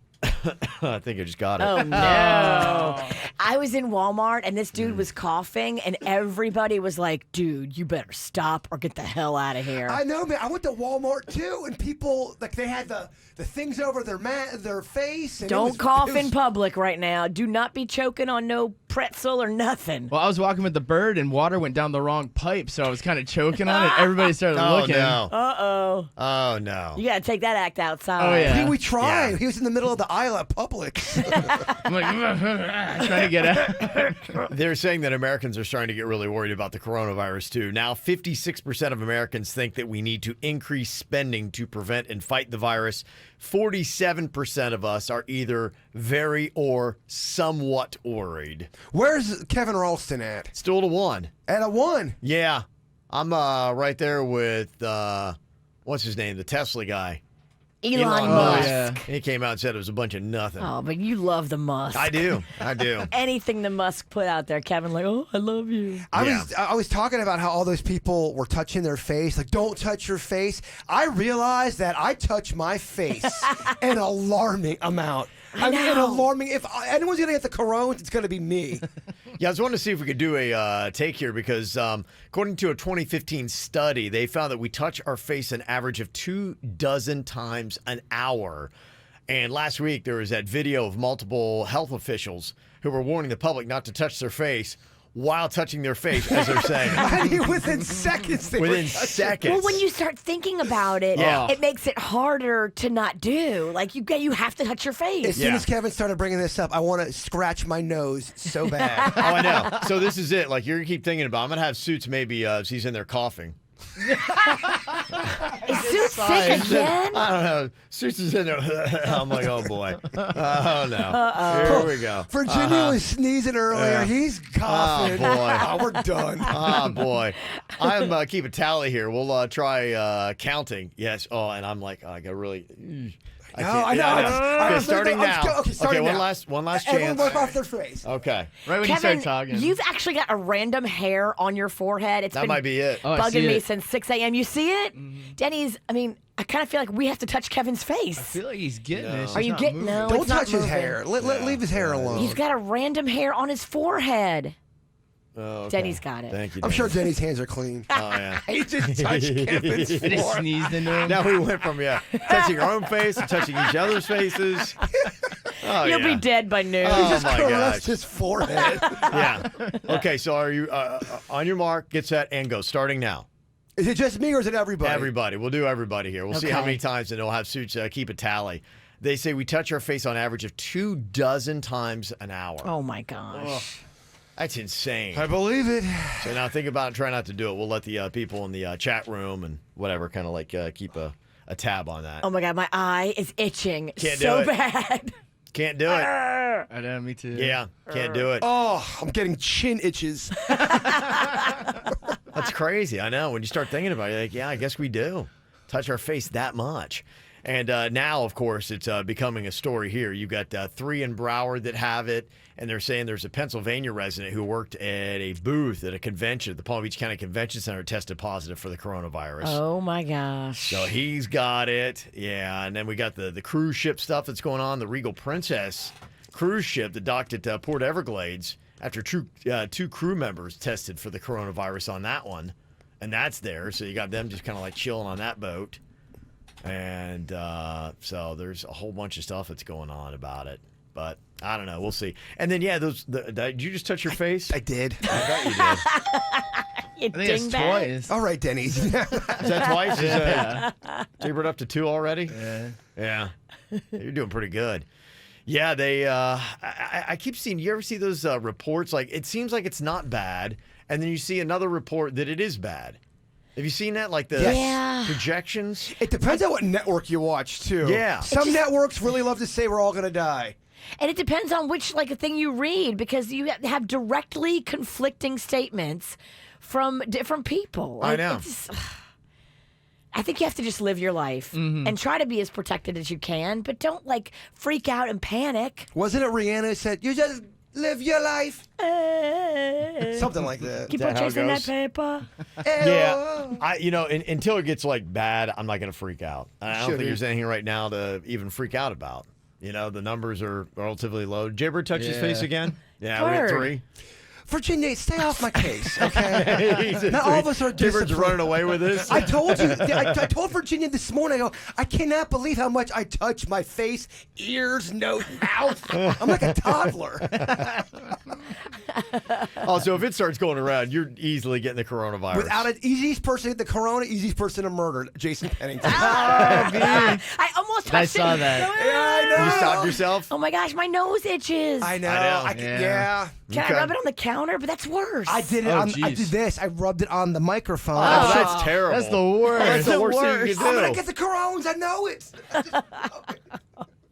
I think I just got it. Oh, no. I was in Walmart, and this dude was coughing, and everybody was like, dude, you better stop or get the hell out of here. I know, man. I went to Walmart too, and people they had the things over their face. And Don't cough in public right now. Do not be choking on no pretzel or nothing. Well, I was walking with the bird, and water went down the wrong pipe, so I was kind of choking on it. Everybody started looking. No. Uh-oh. Oh, no. You got to take that act outside. Oh, yeah. We tried. Yeah. He was in the middle of the aisle at Publix. I'm like, trying to get out. They're saying that Americans are starting to get really worried about the coronavirus, too. Now, 56% of Americans think that we need to increase spending to prevent and fight the virus. 47% of us are either very or somewhat worried. Where's Kevin Ralston at? Still to 1. At a 1. Yeah. I'm right there with, what's his name? The Tesla guy. Elon Musk. Musk. Yeah. He came out and said it was a bunch of nothing. Oh, but you love the Musk. I do. I do. Anything the Musk put out there, Kevin, like, oh, I love you. I was talking about how all those people were touching their face, like don't touch your face. I realized that I touch my face an alarming amount. I mean, an alarming. If anyone's gonna get the corona, it's gonna be me. Yeah, I was wanting to see if we could do a take here because according to a 2015 study, they found that we touch our face an average of 24 times an hour. And last week, there was that video of multiple health officials who were warning the public not to touch their face while touching their face, as they're saying. I mean, within seconds. Within seconds. Well, when you start thinking about it, Yeah. it makes it harder to not do. Like, you have to touch your face. As soon as Kevin started bringing this up, I want to scratch my nose so bad. Oh, I know. So this is it. Like, you're going to keep thinking about I'm going to have Suits maybe if he's in there coughing. Is Suits sick again? I don't know. Suits is in there. I'm like, oh, boy. Oh, no. Here we go. Virginia was sneezing earlier. He's coughing. Oh, boy. Oh, we're done. Oh, boy. I'm keep a tally here. We'll try counting. Yes. Oh, and I'm like, I got really... I know. Okay, starting now. Starting one now. last chance. Everyone wipe off their face. Okay. Right when Kevin, you start talking. you've actually got a random hair on your forehead. It's That been might be it. Oh, I see bugging me it. since 6 a.m. You see it? Denny's, I mean, I kind of feel like we have to touch Kevin's face. I feel like he's getting it. It's Are just you not getting moving. no? Don't it's not touch his moving. hair. Leave his hair alone. He's got a random hair on his forehead. Oh, okay. Denny's got it. Thank you. I'm sure Dennis. Denny's hands are clean. Oh, yeah. He just touched Kevin's I just floor. sneezed into him. Now we went from, touching our own face to touching each other's faces. Oh, You'll be dead by noon. He Oh, just my caressed gosh. his forehead. Yeah. Okay, so are you on your mark, get set, and go. Starting now. Is it just me or is it everybody? Everybody. We'll do everybody here. We'll see how Okay. many times, and we'll have Suits keep a tally. They say we touch our face on average of 24 times an hour. Oh, my gosh. Ugh. That's insane. I believe it. So now think about it. Try not to do it. We'll let the people in the chat room and whatever kind of like keep a tab on that. Oh, my God. My eye is itching Can't so do it. bad. Can't do it. I know, me too. Yeah, can't do it. Oh, I'm getting chin itches. That's crazy. I know. When you start thinking about it, you're like, yeah, I guess we do touch our face that much. And now, of course, it's becoming a story here. You've got 3 in Broward that have it, and they're saying there's a Pennsylvania resident who worked at a booth at a convention at the Palm Beach County Convention Center tested positive for the coronavirus. Oh, my gosh. So he's got it. Yeah, and then we got the cruise ship stuff that's going on. The Regal Princess cruise ship that docked at Port Everglades after 2 crew members tested for the coronavirus on that one. And that's there. So you got them just kind of like chilling on that boat. And so there's a whole bunch of stuff that's going on about it. But I don't know. We'll see. And then, yeah, did you just touch your face? I did. I bet you did. You I think it's dingbat. twice. All right, Denny's. Is that twice? Yeah. So you brought up to 2 already? Yeah. Yeah. You're doing pretty good. Yeah, they. I keep seeing. You ever see those reports? Like it seems like it's not bad, and then you see another report that it is bad. Have you seen that? Like the projections? It depends on what network you watch, too. Yeah. Some networks really love to say we're all going to die. And it depends on which thing you read, because you have directly conflicting statements from different people. I know. I think you have to just live your life and try to be as protected as you can, but don't freak out and panic. Wasn't it Rihanna who said, you just live your life? Something like that. Keep Is that on how it chasing that goes? paper. Yeah. Until it gets bad, I'm not going to freak out. I don't think there's anything right now to even freak out about. The numbers are relatively low. Jibber touch his face again? Yeah, we're at 3. Virginia, stay off my case, okay? Not all of us are Jibber's running away with this. I told you. I told Virginia this morning, I cannot believe how much I touch my face, ears, nose, mouth. I'm like a toddler. So if it starts going around, you're easily getting the coronavirus. Without it, easiest person to get the corona, easiest person to murder, Jason Pennington. I almost touched I saw it. that. Yeah, I know. You stopped yourself? Oh my gosh, my nose itches. I know. Yeah. Can I rub it on the counter? But that's worse. I did it. I did this. I rubbed it on the microphone. Oh, that's terrible. That's the worst. That's the worst thing you can do. I'm gonna get the coronas. I know it.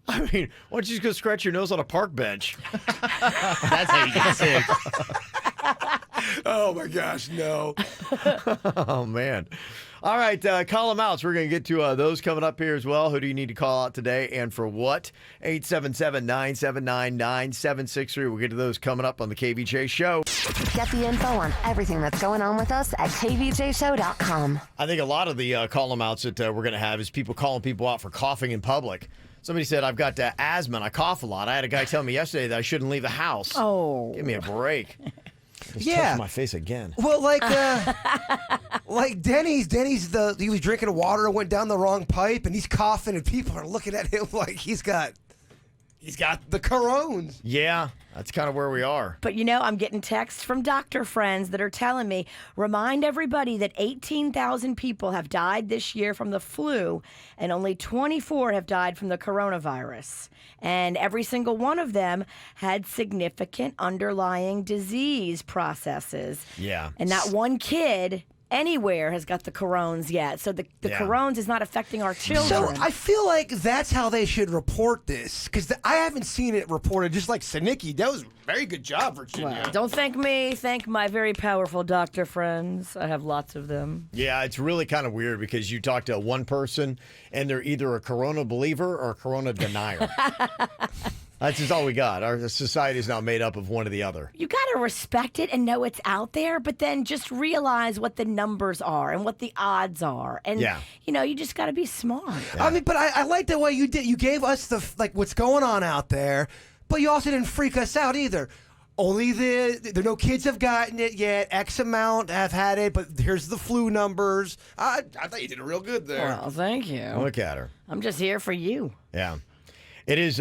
I mean, why don't you just go scratch your nose on a park bench? That's how you get sick. Oh my gosh, no. Oh, man. All right, call them out. So we're going to get to those coming up here as well. Who do you need to call out today and for what? 877-979-9763. We'll get to those coming up on the KVJ Show. Get the info on everything that's going on with us at kvjshow.com. I think a lot of the call them outs that we're going to have is people calling people out for coughing in public. Somebody said, I've got asthma and I cough a lot. I had a guy tell me yesterday that I shouldn't leave the house. Oh. Give me a break. Just Yeah. touching my face again. Well, like Denny's. He was drinking water and went down the wrong pipe, and he's coughing, and people are looking at him like he's got the corones. Yeah, that's kind of where we are. But I'm getting texts from doctor friends that are telling me, remind everybody that 18,000 people have died this year from the flu, and only 24 have died from the coronavirus. And every single one of them had significant underlying disease processes. Yeah. And not one kid anywhere has got the corones yet. So the corones is not affecting our children. So I feel like that's how they should report this, because I haven't seen it reported. Just like Sanicki, that was a very good job, Virginia. Well, don't thank me. Thank my very powerful doctor friends. I have lots of them. Yeah, it's really kind of weird because you talk to one person and they're either a corona believer or a corona denier. That's just all we got. Our society is now made up of one or the other. You got to respect it and know it's out there, but then just realize what the numbers are and what the odds are. And, you just got to be smart. Yeah. I mean, but I like the way you did. You gave us what's going on out there, but you also didn't freak us out either. Only no kids have gotten it yet. X amount have had it, but here's the flu numbers. I thought you did real good there. Well, thank you. Look at her. I'm just here for you. Yeah. It is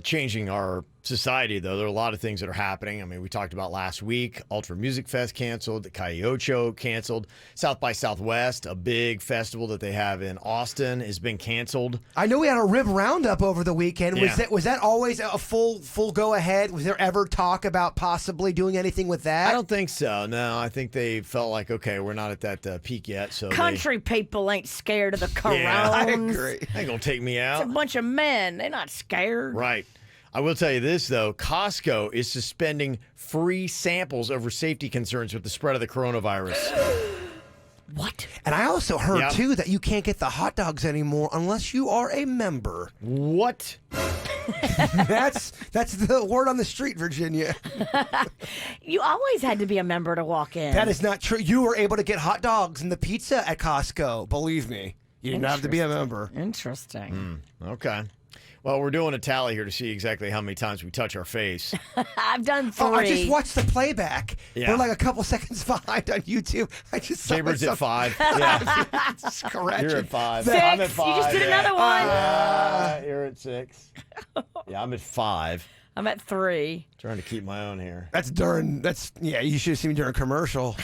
changing our society, though, there are a lot of things that are happening. I mean, we talked about last week, Ultra Music Fest canceled, the KVJ Show canceled, South by Southwest, a big festival that they have in Austin, has been canceled. I know we had a rib roundup over the weekend. Yeah. Was that always a full go ahead? Was there ever talk about possibly doing anything with that? I don't think so. No, I think they felt like, okay, we're not at that peak yet. So Country people ain't scared of the coronas. Yeah, I agree. They ain't gonna take me out. It's a bunch of men. They're not scared. Right. I will tell you this, though. Costco is suspending free samples over safety concerns with the spread of the coronavirus. What? And I also heard, too, that you can't get the hot dogs anymore unless you are a member. What? That's the word on the street, Virginia. You always had to be a member to walk in. That is not true. You were able to get hot dogs and the pizza at Costco. Believe me. You didn't have to be a member. Interesting. Okay. Well, we're doing a tally here to see exactly how many times we touch our face. I've done 3. Oh, I just watched the playback. Yeah. We're like a couple seconds behind on YouTube. I just saw Jaybirds at myself. 5. Yeah. That's correct. You're at 5. 6. I'm at 5. You just did another one. You're at 6. Yeah, I'm at 5. I'm at 3. Trying to keep my own here. You should have seen me during a commercial.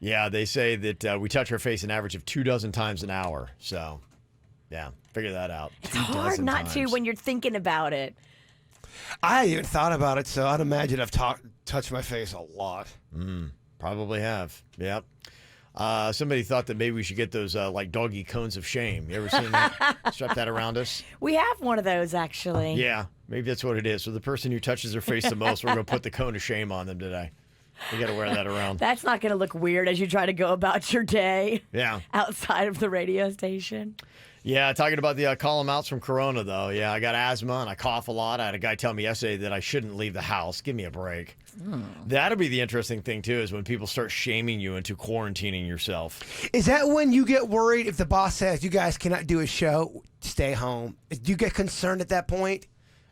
Yeah, they say that we touch our face an average of 24 times an hour. So, yeah, figure that out. It's hard not to when you're thinking about it. I hadn't even thought about it, so I'd imagine I've touched my face a lot. Probably have. Yep. Somebody thought that maybe we should get those like doggy cones of shame. You ever seen that? Strap that around us. We have one of those, actually. Yeah, maybe that's what it is. So the person who touches their face the most, we're going to put the cone of shame on them today. We got to wear that around. That's not going to look weird as you try to go about your day. Yeah. Outside of the radio station. Yeah, talking about the call-em outs from Corona, though. Yeah, I got asthma and I cough a lot. I had a guy tell me yesterday that I shouldn't leave the house. Give me a break. That'll be the interesting thing, too, is when people start shaming you into quarantining yourself. Is that when you get worried if the boss says you guys cannot do a show, stay home? Do you get concerned at that point?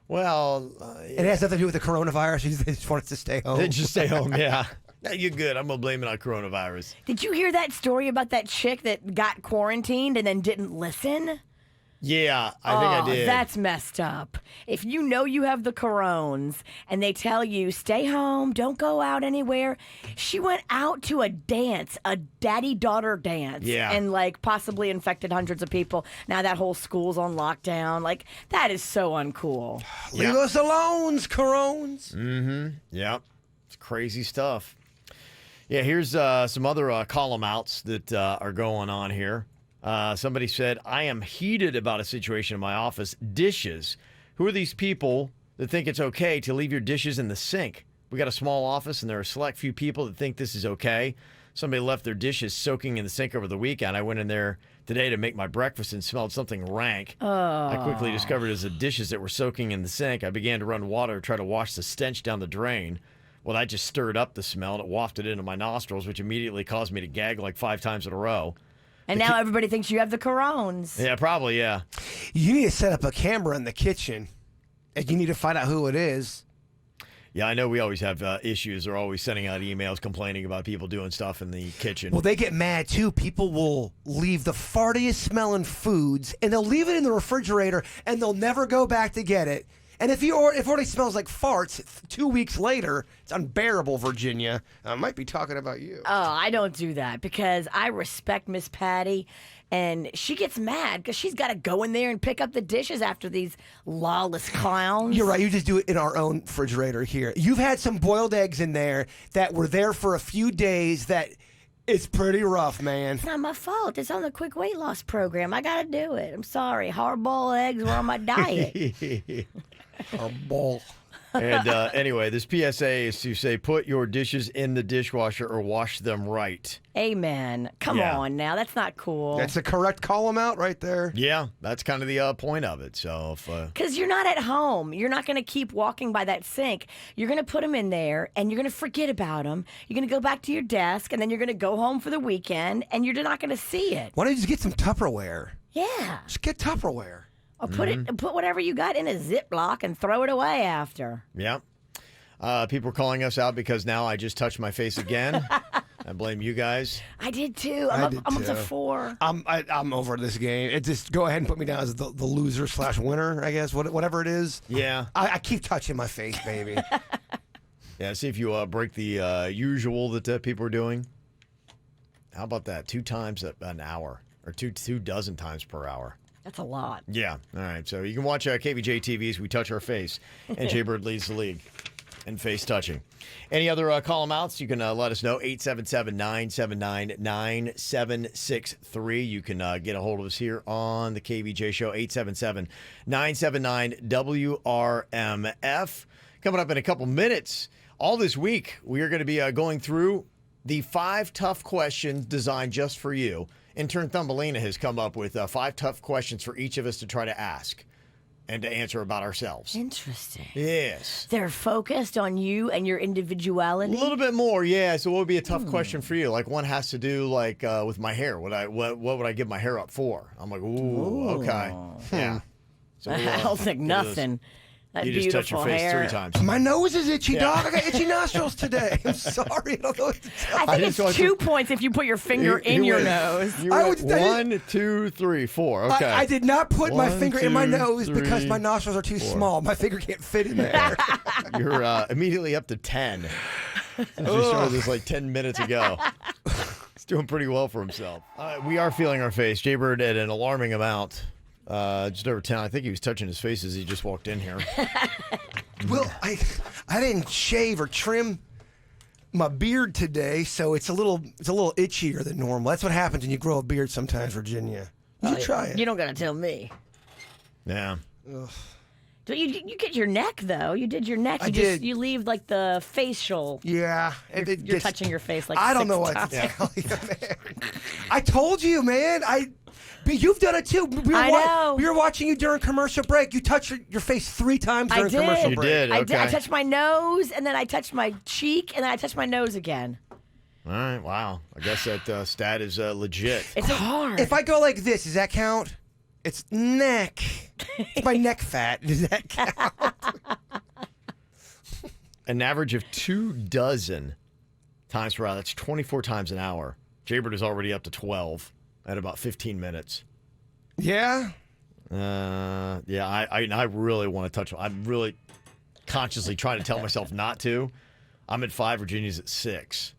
Well, it has nothing to do with the coronavirus. You just want us to stay home. Then just stay home, yeah. You're good. I'm going to blame it on coronavirus. Did you hear that story about that chick that got quarantined and then didn't listen? Yeah, I think I did. That's messed up. If you know you have the corones and they tell you, stay home, don't go out anywhere. She went out to a dance, a daddy-daughter dance, and like possibly infected hundreds of people. Now that whole school's on lockdown. Like, that is so uncool. Leave us alone, corones. Mm-hmm. Yep. It's crazy stuff. Yeah, here's some other call-em outs that are going on here. Somebody said, I am heated about a situation in my office. Dishes. Who are these people that think it's okay to leave your dishes in the sink? We got a small office, and there are a select few people that think this is okay. Somebody left their dishes soaking in the sink over the weekend. I went in there today to make my breakfast and smelled something rank. I quickly discovered it was the dishes that were soaking in the sink. I began to run water to try to wash the stench down the drain. Well, that just stirred up the smell, and it wafted into my nostrils, which immediately caused me to gag like 5 times in a row. And now everybody thinks you have the corones. Yeah, probably, yeah. You need to set up a camera in the kitchen, and you need to find out who it is. Yeah, I know we always have issues. They're always sending out emails complaining about people doing stuff in the kitchen. Well, they get mad, too. People will leave the fartiest smelling foods, and they'll leave it in the refrigerator, and they'll never go back to get it. And if it already smells like farts 2 weeks later, it's unbearable, Virginia. I might be talking about you. Oh, I don't do that because I respect Miss Patty, and she gets mad because she's got to go in there and pick up the dishes after these lawless clowns. You're right. You just do it in our own refrigerator here. You've had some boiled eggs in there that were there for a few days that it's pretty rough, man. It's not my fault. It's on the quick weight loss program. I got to do it. I'm sorry. Hard-boiled eggs were on my diet. Hard-boiled. And anyway, this PSA is to say, put your dishes in the dishwasher or wash them right. Amen. Come on now. That's not cool. That's the correct call-em out right there. Yeah, that's kind of the point of it. So, because you're not at home. You're not going to keep walking by that sink. You're going to put them in there, and you're going to forget about them. You're going to go back to your desk, and then you're going to go home for the weekend, and you're not going to see it. Why don't you just get some Tupperware? Yeah. Just get Tupperware. Or put whatever you got in a Ziploc and throw it away after. Yeah. People are calling us out because now I just touched my face again. I blame you guys. I did too. I'm up to 4. I'm over this game. It just go ahead and put me down as the loser / winner, I guess. Whatever it is. Yeah. I keep touching my face, baby. Yeah, see if you break the usual that people are doing. How about that? 2 times an hour, or two dozen times per hour. That's a lot. Yeah. All right. So you can watch KVJ TV as we touch our face, and Jaybird leads the league in face touching. Any other call them outs? You can let us know. 877-979-9763. You can get a hold of us here on the KVJ Show. 877-979-WRMF. Coming up in a couple minutes. All this week, we are going to be going through the 5 tough questions designed just for you. Intern Thumbelina has come up with 5 tough questions for each of us to try to ask and to answer about ourselves. Interesting. Yes. They're focused on you and your individuality? A little bit more, yeah. So what would be a tough question for you? Like one has to do like with my hair. What would I give my hair up for? I'm like, ooh. Okay. Yeah. So I don't think nothing. That you just touch your face hair. 3 times. My nose is itchy, dog. I got itchy nostrils today. I'm sorry. I don't know what to tell you. I think it's 2 points if you put your finger in your nose. You went 1, 2, 3, 4. Okay. I did not put my finger in my nose 3, because my nostrils are too 4. small. My finger can't fit in there. You're immediately up to 10. We started this like 10 minutes ago. He's doing pretty well for himself. We are feeling our face. Jaybird at an alarming amount. Just over 10. I think he was touching his face as he just walked in here. Well, I didn't shave or trim my beard today, so it's a little itchier than normal. That's what happens when you grow a beard sometimes, Virginia. You should try it. You don't got to tell me. Yeah. Ugh. Do you get your neck though? You did your neck. I did. You leave like the facial. Yeah. You're touching your face like I don't 6 know what times. to tell you, man. I told you, man. But you've done it too. I know. We were watching you during commercial break. You touched your face 3 times during commercial break. You did. Okay. I did. I touched my nose, and then I touched my cheek, and then I touched my nose again. All right. Wow. I guess that stat is legit. It's hard. If I go like this, does that count? It's neck. It's my neck fat. Does that count? An average of 2 dozen times per hour. That's 24 times an hour. Jaybird is already up to 12 at about 15 minutes. Yeah? Yeah, I really want to touch him. I'm really consciously trying to tell myself not to. I'm at 5. Virginia's at 6.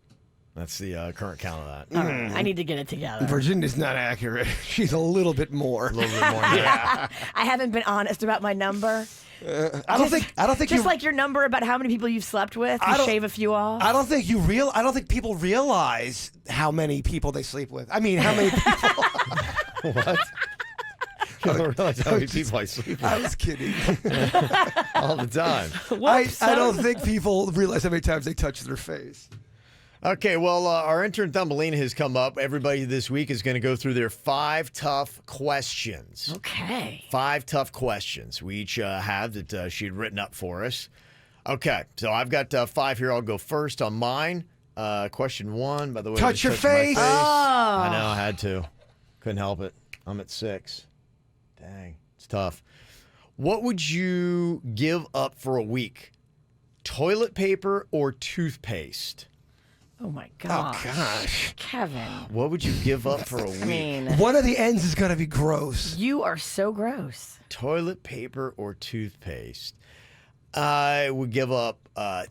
That's the current count of that. All right, I need to get it together. Virginia's not accurate. She's a little bit more. A little bit more. Yeah. I haven't been honest about my number. I don't think just like your number about how many people you've slept with. You shave a few off. I don't think people realize how many people they sleep with. I mean, how many people? What? I don't realize how many people I sleep with. I was kidding. All the time. I don't think people realize how many times they touch their face. Okay, well, our intern Thumbelina has come up. Everybody this week is going to go through their 5 tough questions. Okay. 5 tough questions we each have that she'd written up for us. Okay, so I've got 5 here. I'll go first on mine. Question 1, by the way. Touch your face. Oh. I know, I had to. Couldn't help it. I'm at 6. Dang, it's tough. What would you give up for a week? Toilet paper or toothpaste? Oh my gosh. Oh gosh. Kevin. What would you give up for a week? I mean, one of the ends is going to be gross. You are so gross. Toilet paper or toothpaste? I would give up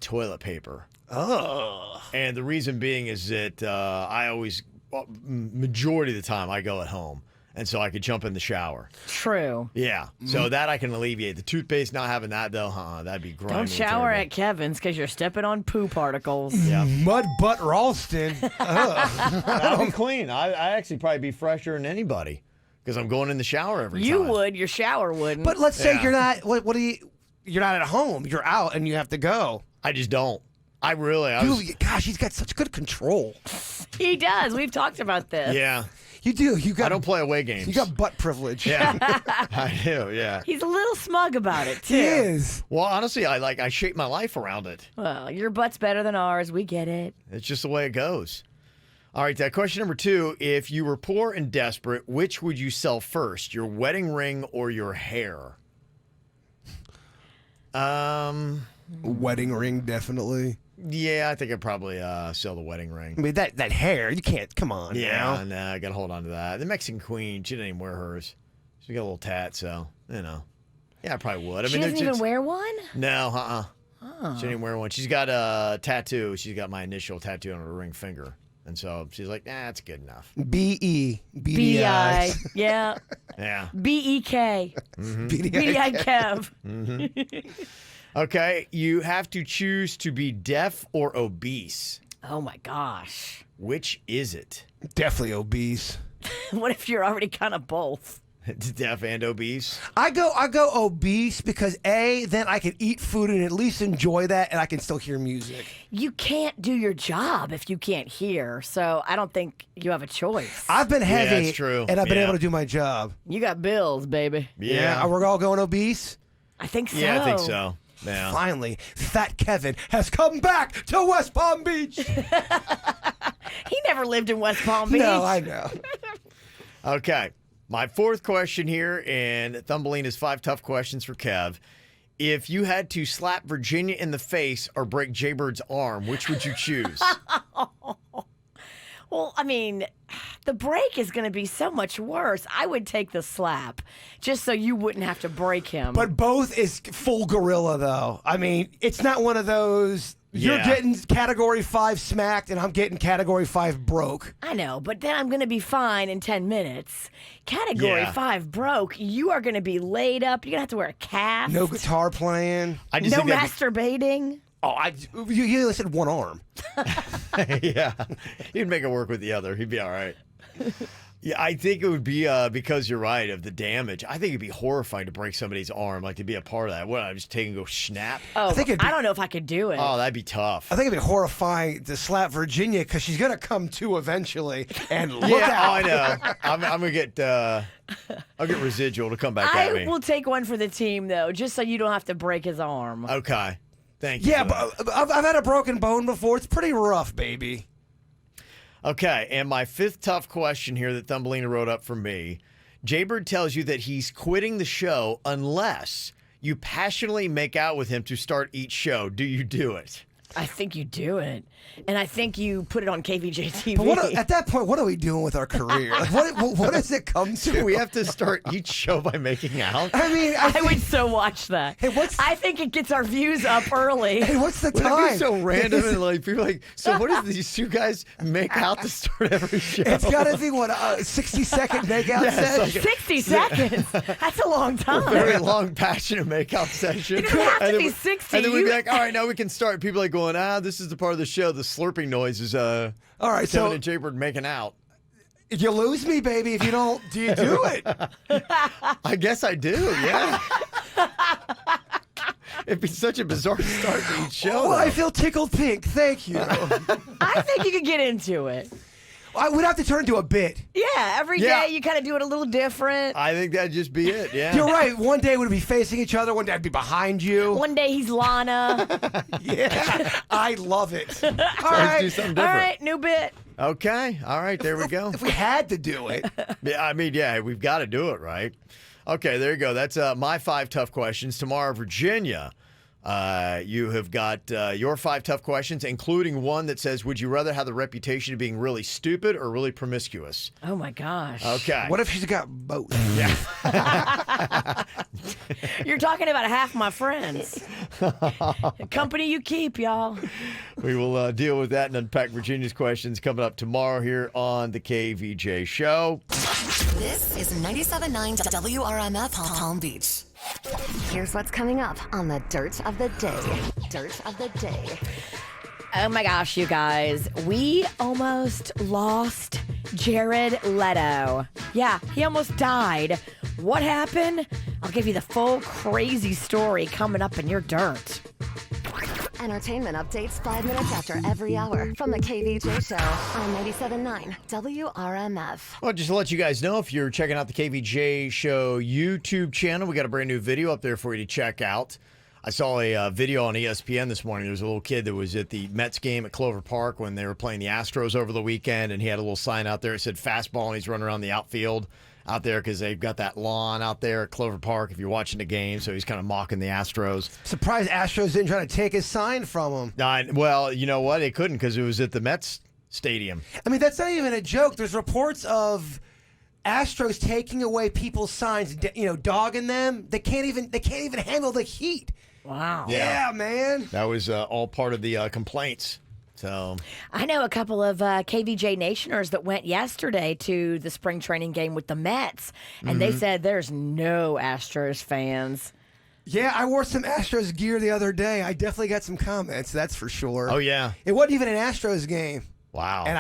toilet paper. Oh. And the reason being is that I always, majority of the time, I go at home. And so I could jump in the shower. True. Yeah. So that I can alleviate. The toothpaste, not having that, though, that'd be grimy. Don't shower at Kevin's because you're stepping on poo particles. Yeah. Mud butt Ralston. I'll be clean. I actually probably be fresher than anybody because I'm going in the shower every time. You would. Your shower wouldn't. But let's say you're not, you're not at home. You're out and you have to go. I just don't. Gosh, he's got such good control. He does. We've talked about this. Yeah. You do. I don't play away games. You got butt privilege. Yeah, I do. Yeah. He's a little smug about it too. He is. Well, honestly, I shape my life around it. Well, your butt's better than ours. We get it. It's just the way it goes. All right. Question number 2: if you were poor and desperate, which would you sell first, your wedding ring or your hair? Wedding ring, definitely. Yeah, I think I'd probably sell the wedding ring. I mean, that hair, you can't, come on now. Yeah, no, I got to hold on to that. The Mexican queen, she didn't even wear hers. She got a little tat, so, you know. Yeah, I probably would. She doesn't even wear one? No, She didn't wear one. She's got a tattoo. She's got my initial tattoo on her ring finger. And so she's like, that's good enough. B-E. B-I. Yeah. Yeah. B-E-K. Mm-hmm. B-I Kev. Mm-hmm. Okay, you have to choose to be deaf or obese. Oh, my gosh. Which is it? Definitely obese. What if you're already kind of both? Deaf and obese? I go obese because then I can eat food and at least enjoy that, and I can still hear music. You can't do your job if you can't hear, so I don't think you have a choice. I've been heavy, that's true. and I've been able to do my job. You got bills, baby. Yeah. Are we all going obese? I think so. Yeah, I think so. Yeah. Finally, Fat Kevin has come back to West Palm Beach. He never lived in West Palm Beach. No, I know. Okay. My fourth question here, and Thumbelina's 5 tough questions for Kev. If you had to slap Virginia in the face or break Jaybird's arm, which would you choose? Well, I mean, the break is going to be so much worse. I would take the slap just so you wouldn't have to break him. But both is full gorilla, though. I mean, it's not one of those... You're getting Category 5 smacked, and I'm getting Category 5 broke. I know, but then I'm going to be fine in 10 minutes. Category 5 broke, you are going to be laid up. You're going to have to wear a cast. No guitar playing. No masturbating. Oh, you said one arm. Yeah. He'd make it work with the other. He'd be all right. Yeah, I think it would be because you're right of the damage. I think it'd be horrifying to break somebody's arm, like to be a part of that. What, I just take and go snap? Oh, I don't know if I could do it. Oh, that'd be tough. I think it'd be horrifying to slap Virginia because she's gonna come to eventually. And look out! I know. I'm gonna get. I'll get residual to come back at me. I will take one for the team though, just so you don't have to break his arm. Okay. Thank you. Yeah, but I've had a broken bone before. It's pretty rough, baby. Okay, and my 5th tough question here that Thumbelina wrote up for me. Jaybird tells you that he's quitting the show unless you passionately make out with him to start each show. Do you do it? I think you do it. And I think you put it on KVJ TV. But at that point, what are we doing with our career? Like, what does it come to? Do we have to start each show by making out? I mean, I would so watch that. Hey, I think it gets our views up early. Hey, what's the Wouldn't time? it be so random and like people are like, so what does these two guys make out to start every show? It's got to be what 60-second makeout session. 60 seconds. That's a long time. A very long, passionate makeout session. It doesn't have to be 60. And then we'd be like, all right, now we can start. People are like going, this is the part of the show. The slurping noise is all right, Kevin so and Jaybird making out. You lose me, baby, if you don't. Do you do it? I guess I do, yeah. It'd be such a bizarre start to each show. Oh, I feel tickled pink. Thank you. I think you could get into it. I would have to turn into a bit. Yeah, every day you kind of do it a little different. I think that'd just be it, yeah. You're right. One day we'd be facing each other. One day I'd be behind you. One day he's Lana. Yeah, I love it. All Let's do something different. All right, new bit. Okay, all right, there we go. If we had to do it. Yeah, I mean, yeah, we've got to do it, right? Okay, there you go. That's my 5 tough questions. Tomorrow, Virginia, you have got your 5 tough questions, including one that says, would you rather have the reputation of being really stupid or really promiscuous? Oh, my gosh. Okay. What if she's got both? Yeah. You're talking about half my friends. The company you keep, y'all. We will deal with that and unpack Virginia's questions coming up tomorrow here on the KVJ Show. This is 97.9 WRMF Palm Beach. Here's what's coming up on the Dirt of the Day. Dirt of the Day. Oh my gosh, you guys. We almost lost Jared Leto. Yeah, he almost died. What happened? I'll give you the full crazy story coming up in your dirt. Entertainment updates 5 minutes after every hour from the KVJ Show on 97.9 WRMF. Well, just to let you guys know, if you're checking out the KVJ Show YouTube channel, we got a brand new video up there for you to check out. I saw a video on ESPN this morning. There was a little kid that was at the Mets game at Clover Park when they were playing the Astros over the weekend, and he had a little sign out there that said fastball, and he's running around the outfield. out there because they've got that lawn out there at Clover Park if you're watching the game. So he's kind of mocking the Astros. Surprised Astros didn't try to take his sign from him. Well, you know what? They couldn't because it was at the Mets stadium. I mean, that's not even a joke. There's reports of Astros taking away people's signs, dogging them. They can't even handle the heat. Wow. Yeah, man. That was all part of the complaints. So I know a couple of KVJ Nationers that went yesterday to the spring training game with the Mets, and they said there's no Astros fans. Yeah, I wore some Astros gear the other day. I definitely got some comments, that's for sure. Oh, yeah. It wasn't even an Astros game. Wow. And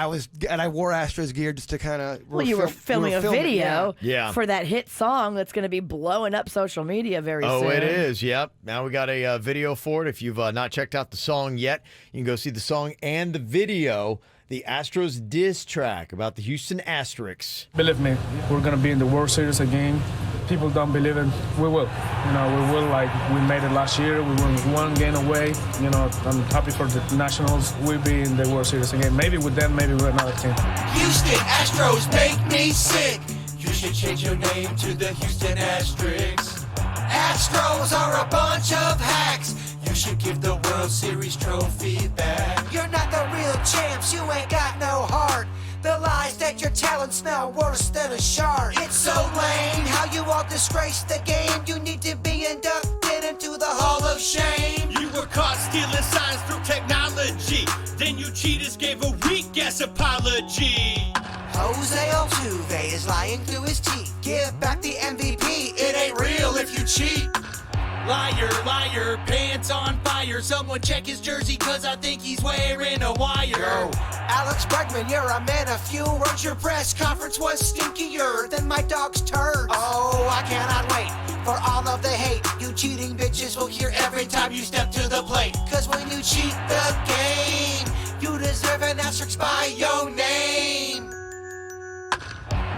I wore Astros gear just to kind of... Well, you were filming a video Yeah. for that hit song that's going to be blowing up social media very soon. Oh, it is. Yep. Now we got a video for it. If you've not checked out the song yet, you can go see the song and the video, the Astros diss track about the Houston Asterix. Believe me, we're going to be in the World Series again. People don't believe it. We will. We will, like we made it last year. We were one game away. I'm happy for the Nationals. We'll be in the World Series again. Maybe with them, maybe with another team. Houston Astros make me sick. You should change your name to the Houston Asterix. Astros are a bunch of hacks. You should give the World Series trophy back. You're not the real champs. You ain't got no heart. The lies that your talents smell worse than a shark. It's so lame how you all disgrace the game. You need to be inducted into the Hall of Shame. You were caught stealing signs through technology. Then you cheaters gave a weak-ass apology. Jose Altuve is lying through his teeth. Give back the MVP. It ain't real if you cheat. Liar, liar, pants on fire. Someone check his jersey, cause I think he's wearing a wire. Yo, Alex Bregman, you're a man of few words. Your press conference was stinkier than my dog's turd. Oh, I cannot wait for all of the hate you cheating bitches will hear every time you step to the plate. Cause when you cheat the game, you deserve an asterisk by your name.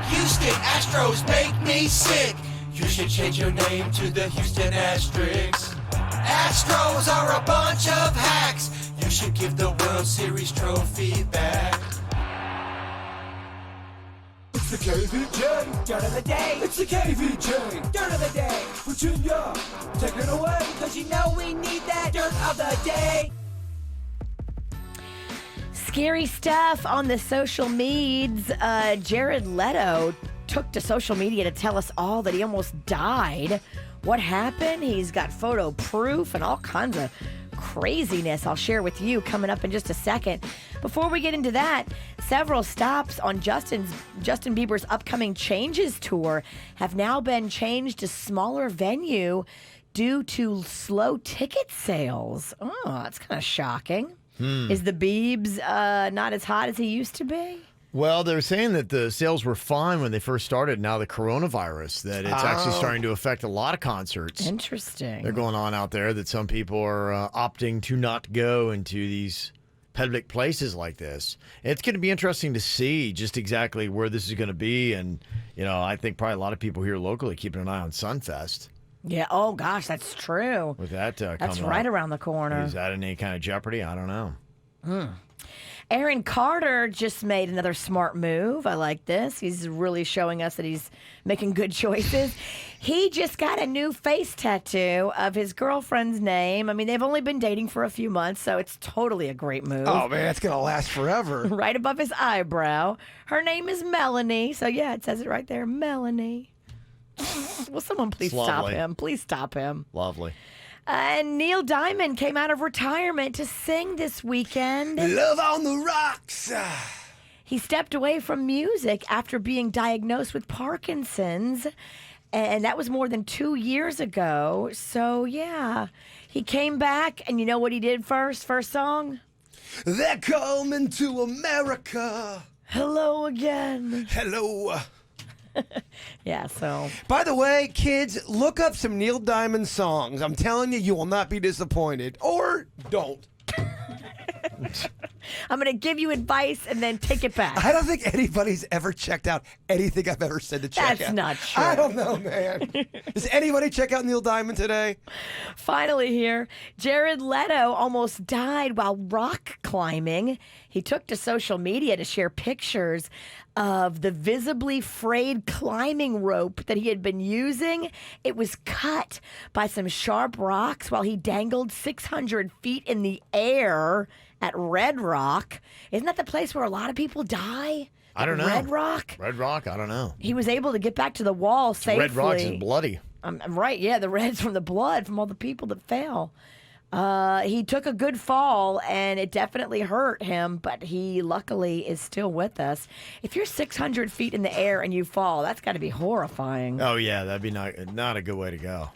Houston Astros make me sick. You should change your name to the Houston Asterix. Astros are a bunch of hacks. You should give the World Series trophy back. It's the KVJ Dirt of the Day. It's the KVJ Dirt of the Day. Virginia, take it away, cause you know we need that Dirt of the Day. Scary stuff on the social meds. Jared Leto took to social media to tell us all that he almost died. What happened? He's got photo proof and all kinds of craziness I'll share with you coming up in just a second. Before we get into that, several stops on Justin Bieber's upcoming Changes tour have now been changed to smaller venue due to slow ticket sales. Oh, that's kind of shocking. Is the Biebs not as hot as he used to be? Well, they were saying that the sales were fine when they first started. Now the coronavirus, that it's actually starting to affect a lot of concerts. Interesting. They're going on out there that some people are opting to not go into these public places like this. It's going to be interesting to see just exactly where this is going to be. And, I think probably a lot of people here locally keeping an eye on Sunfest. Yeah. Oh, gosh, that's true. With that coming That's right around the corner. Is that in any kind of jeopardy? I don't know. Aaron Carter just made another smart move. I like this. He's really showing us that he's making good choices. He just got a new face tattoo of his girlfriend's name. I mean, they've only been dating for a few months, so it's totally a great move. Oh, man, that's going to last forever. Right above his eyebrow. Her name is Melanie. So, yeah, it says it right there. Melanie. Will someone please stop him? Please stop him. Lovely. And Neil Diamond came out of retirement to sing this weekend. Love on the rocks. He stepped away from music after being diagnosed with Parkinson's, and that was more than 2 years ago. So, yeah, he came back, and you know what he did first? First song? They're coming to America. Hello again. Hello. Yeah, so. By the way, kids, look up some Neil Diamond songs. I'm telling you, you will not be disappointed. Or don't. I'm going to give you advice and then take it back. I don't think anybody's ever checked out anything I've ever said to check out. That's not true. I don't know, man. Does anybody check out Neil Diamond today? Finally here, Jared Leto almost died while rock climbing. He took to social media to share pictures of the visibly frayed climbing rope that he had been using. It was cut by some sharp rocks while he dangled 600 feet in the air at Red Rock. Isn't that the place where a lot of people die? I don't know. Red Rock? Red Rock? I don't know. He was able to get back to the wall safely. Red Rock is bloody. I'm right, yeah, the red's from the blood from all the people that fell. He took a good fall, and it definitely hurt him, but he luckily is still with us. If you're 600 feet in the air and you fall, that's got to be horrifying. Oh, yeah, that'd be not a good way to go.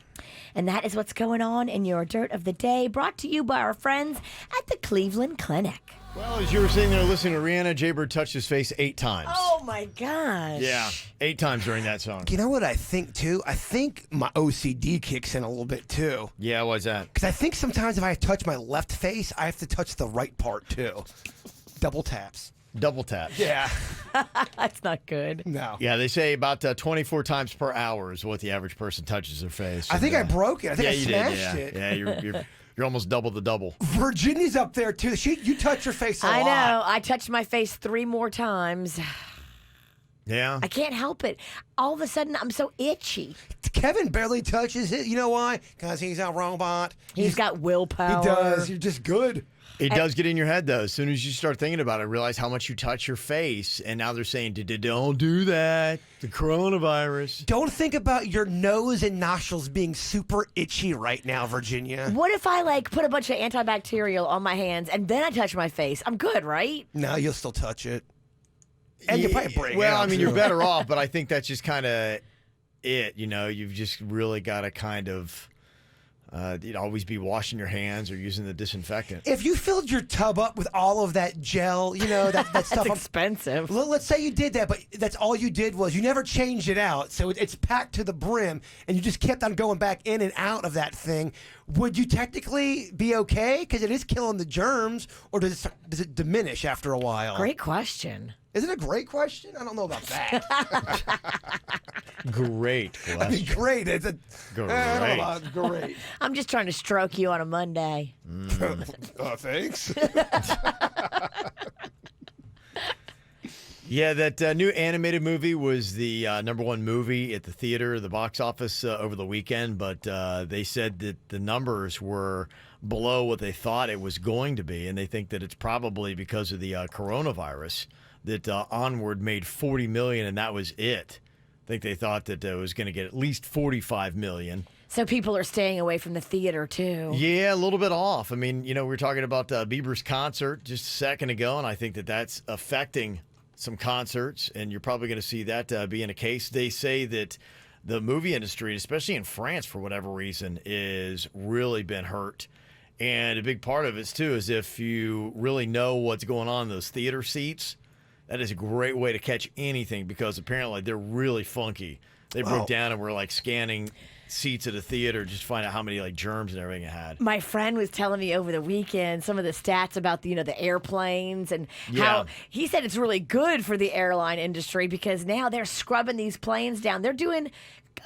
And that is what's going on in your Dirt of the Day, brought to you by our friends at the Cleveland Clinic. Well, as you were sitting there listening to Rihanna, Jaybird touched his face 8 times. Oh, my gosh. Yeah, 8 times during that song. You know what I think, too? I think my OCD kicks in a little bit, too. Yeah, why's that? Because I think sometimes if I touch my left face, I have to touch the right part, too. Double taps. Double taps. Yeah. That's not good. No. Yeah, they say about 24 times per hour is what the average person touches their face. I think I broke it. I think I you smashed did, it. Yeah, you're almost double the double. Virginia's up there, too. You touch your face a lot. I know. I touched my face 3 more times. Yeah. I can't help it. All of a sudden, I'm so itchy. Kevin barely touches it. You know why? Because he's a robot. He's got willpower. He does. You're just good. It does get in your head, though. As soon as you start thinking about it, realize how much you touch your face. And now they're saying, don't do that. The coronavirus. Don't think about your nose and nostrils being super itchy right now, Virginia. What if I, put a bunch of antibacterial on my hands and then I touch my face? I'm good, right? No, you'll still touch it. And you probably break it. Well, I mean, you're better off, but I think that's just kind of it. You know, you've just really got to kind of always be washing your hands or using the disinfectant. If you filled your tub up with all of that gel, that That's stuff. expensive. Let's say you did that, but that's all you did was you never changed it out. So it's packed to the brim, and you just kept on going back in and out of that thing. Would you technically be okay? Because it is killing the germs, or does it diminish after a while? Great question. Is it a great question? I don't know about that. Great question. I mean, great. It's a Great. I don't know about great. I'm just trying to stroke you on a Monday. Thanks. Yeah, that new animated movie was the #1 movie at the theater, the box office over the weekend, but they said that the numbers were below what they thought it was going to be, and they think that it's probably because of the coronavirus that Onward made $40 million, and that was it. I think they thought that it was going to get at least $45 million. So people are staying away from the theater, too. Yeah, a little bit off. I mean, we were talking about Bieber's concert just a second ago, and I think that that's affecting some concerts, and you're probably going to see that being a case. They say that the movie industry, especially in France for whatever reason, is really been hurt. And a big part of it, too, is if you really know what's going on in those theater seats, that is a great way to catch anything because apparently they're really funky. They broke down and were scanning seats at a theater just to find out how many germs and everything it had. My friend was telling me over the weekend some of the stats about the airplanes and how he said it's really good for the airline industry because now they're scrubbing these planes down. They're doing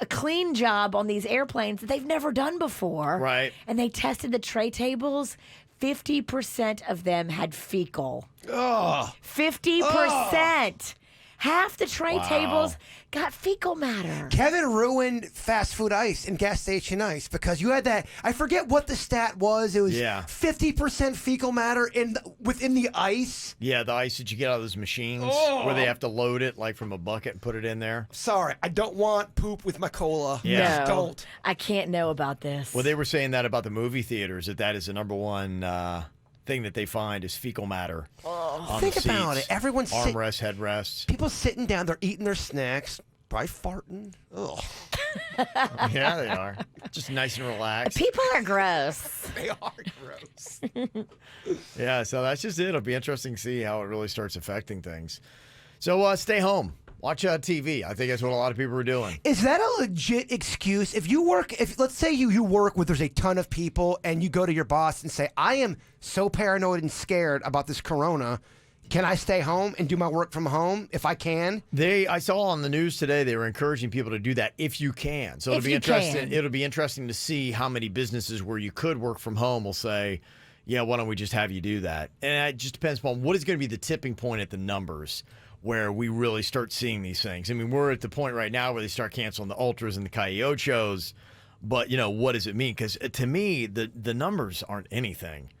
a clean job on these airplanes that they've never done before. Right. And they tested the tray tables. 50% of them had fecal. Oh. 50%. Oh. Half the tray tables got fecal matter. Kevin ruined fast food ice and gas station ice because you had that. I forget what the stat was. It was 50% fecal matter within the ice. Yeah, the ice that you get out of those machines where they have to load it from a bucket and put it in there. Sorry, I don't want poop with my cola. Yeah. No, Don't. I can't know about this. Well, they were saying that about the movie theaters, that is the #1 thing that they find is fecal matter. On Think the seats. about it. Everyone's armrests, headrests. People sitting down, they're eating their snacks, probably farting. Ugh. Yeah, they are. Just nice and relaxed. People are gross. They are gross. Yeah, so that's just it. It'll be interesting to see how it really starts affecting things. So stay home. Watch TV. I think that's what a lot of people are doing. Is that a legit excuse? If let's say you work with, there's a ton of people, and you go to your boss and say, I am so paranoid and scared about this corona. Can I stay home and do my work from home if I can? I saw on the news today they were encouraging people to do that if you can. So it'll be interesting. It'll be interesting to see how many businesses where you could work from home will say, yeah, why don't we just have you do that? And it just depends upon what is going to be the tipping point at the numbers where we really start seeing these things. I mean, we're at the point right now where they start canceling the ultras and the KVJ shows. But, what does it mean? Because to me, the numbers aren't anything.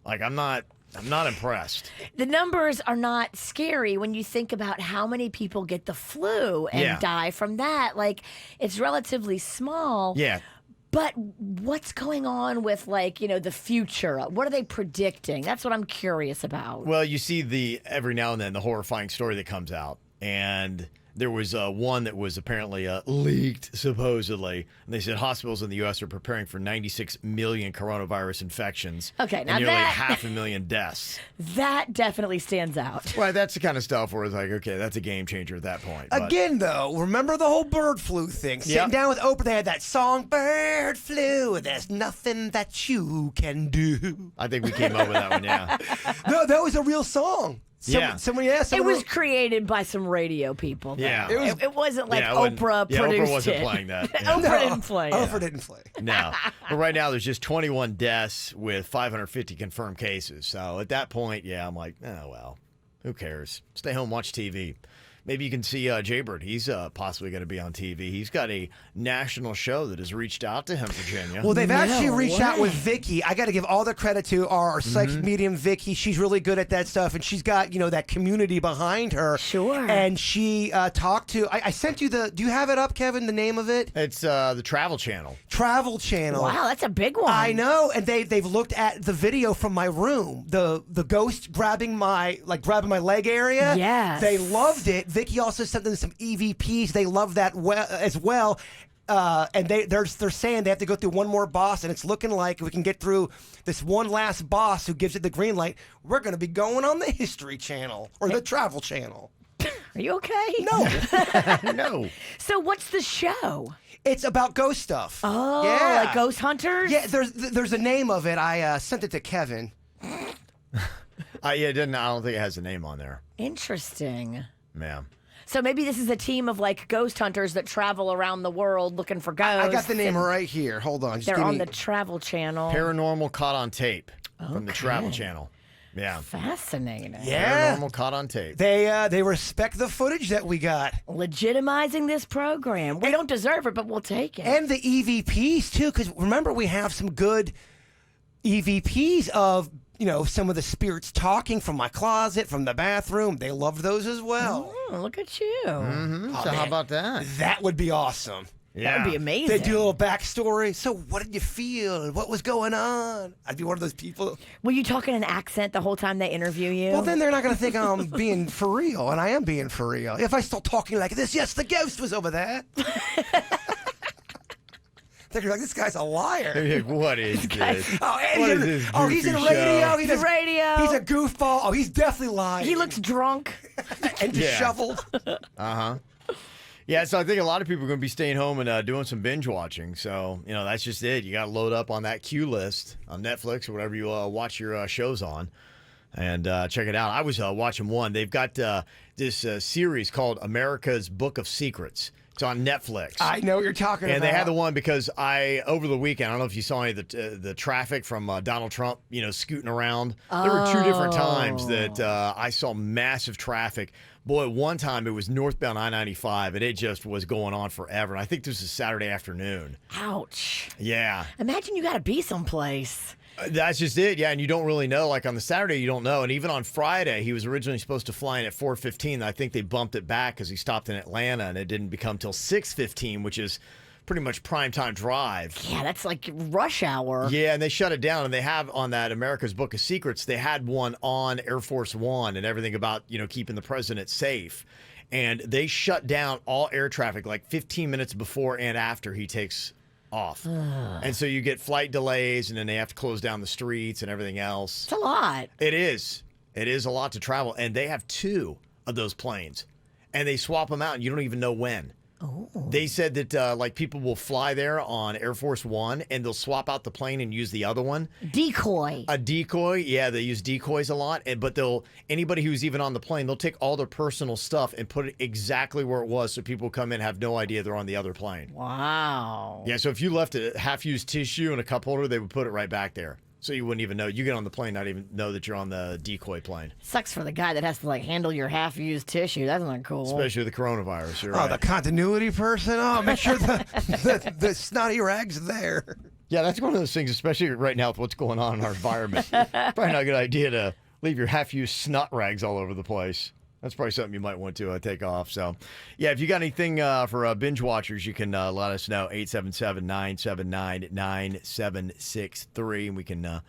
Like, I'm not impressed. The numbers are not scary when you think about how many people get the flu and die from that. Like, it's relatively small. Yeah. But what's going on with, the future? What are they predicting? That's what I'm curious about. Well, you see every now and then the horrifying story that comes out. And there was one that was apparently leaked, supposedly. And they said hospitals in the U.S. are preparing for 96 million coronavirus infections. Okay, now and nearly that 500,000 deaths. That definitely stands out. Right, that's the kind of stuff where it's like, okay, that's a game changer at that point. Again, though, remember the whole bird flu thing? Sitting down with Oprah, they had that song, Bird Flu, there's nothing that you can do. I think we came up with that one, yeah. No, that was a real song. Somebody asked. It was created by some radio people. Yeah. It wasn't like Oprah produced Oprah wasn't it. playing that. Oprah didn't play it. Oprah didn't play. No. But right now, there's just 21 deaths with 550 confirmed cases. So at that point, I'm like, oh, well, who cares? Stay home, watch TV. Maybe you can see Jaybird. He's possibly going to be on TV. He's got a national show that has reached out to him, Virginia. Well, they've actually reached out with Vicky. I got to give all the credit to our psychic medium, Vicky. She's really good at that stuff, and she's got that community behind her. Sure. And she talked to. I sent you the. Do you have it up, Kevin? The name of it? It's the Travel Channel. Travel Channel. Wow, that's a big one. I know, and they've looked at the video from my room. The ghost grabbing my leg area. Yes. They loved it. Vicky also sent them some EVPs. They love that as well. And they're saying they have to go through one more boss, and it's looking like if we can get through this one last boss who gives it the green light, we're going to be going on the History Channel or the Travel Channel. Are you okay? No. No. So what's the show? It's about ghost stuff. Oh, yeah. like ghost hunters? Yeah, there's a name of it. I sent it to Kevin. I don't think it has a name on there. Interesting. Yeah. So maybe this is a team of ghost hunters that travel around the world looking for ghosts. I got the name right here. Hold on. They're on the Travel Channel. Paranormal Caught on Tape from the Travel Channel. Yeah. Fascinating. Yeah. Paranormal Caught on Tape. They respect the footage that we got. Legitimizing this program. We don't deserve it, but we'll take it. And the EVPs, too, because remember, we have some good EVPs of some of the spirits talking from my closet, from the bathroom. They loved those as well. Oh, look at you. Mm-hmm. So how about that? That would be awesome. Yeah. That would be amazing. They do a little backstory. So what did you feel? What was going on? I'd be one of those people. Were you talking an accent the whole time they interview you? Well, then they're not going to think I'm being for real, and I am being for real. If I start talking like this, yes, the ghost was over there. They're like, this guy's a liar. Like, what is this? He's in radio. He's radio. He's a goofball. Oh, he's definitely lying. He looks drunk and disheveled. Yeah, so I think a lot of people are going to be staying home and doing some binge watching. So, that's just it. You got to load up on that queue list on Netflix or whatever you watch your shows on and check it out. I was watching one. They've got this series called America's Book of Secrets. It's on Netflix. I know what you're talking about. And they had the one because over the weekend, I don't know if you saw any of the traffic from Donald Trump, scooting around. There were two different times that I saw massive traffic. Boy, one time it was northbound I-95, and it just was going on forever. And I think this is Saturday afternoon. Ouch. Yeah. Imagine you got to be someplace. That's just it, yeah, and you don't really know. Like on the Saturday, you don't know. And even on Friday, he was originally supposed to fly in at 4:15. I think they bumped it back because he stopped in Atlanta, and it didn't become till 6:15, which is pretty much primetime drive. Yeah, that's like rush hour. Yeah, and they shut it down, and they have on that America's Book of Secrets, they had one on Air Force One and everything about, keeping the president safe. And they shut down all air traffic like 15 minutes before and after he takes off. And so you get flight delays, and then they have to close down the streets and everything else. It's a lot. It is. It is a lot to travel. And they have two of those planes. and they swap them out, and you don't even know when. Oh. They said that like people will fly there on Air Force One, and they'll swap out the plane and use the other one. Decoy. A decoy, yeah, they use decoys a lot. But anybody who's even on the plane, they'll take all their personal stuff and put it exactly where it was, so people come in and have no idea they're on the other plane. Wow. Yeah, so if you left a half-used tissue in a cup holder, they would put it right back there. So you wouldn't even know. You get on the plane, not even know that you're on the decoy plane. Sucks for the guy that has to like handle your half-used tissue. That's not cool. Especially the coronavirus. You're Oh, right. the continuity person. Oh, make sure the snotty rag's there. Yeah, that's one of those things, especially right now with what's going on in our environment. Probably not a good idea to leave your half-used snot rags all over the place. That's probably something you might want to take off. So, yeah, if you got anything for binge watchers, you can let us know, 877-979-9763, and we can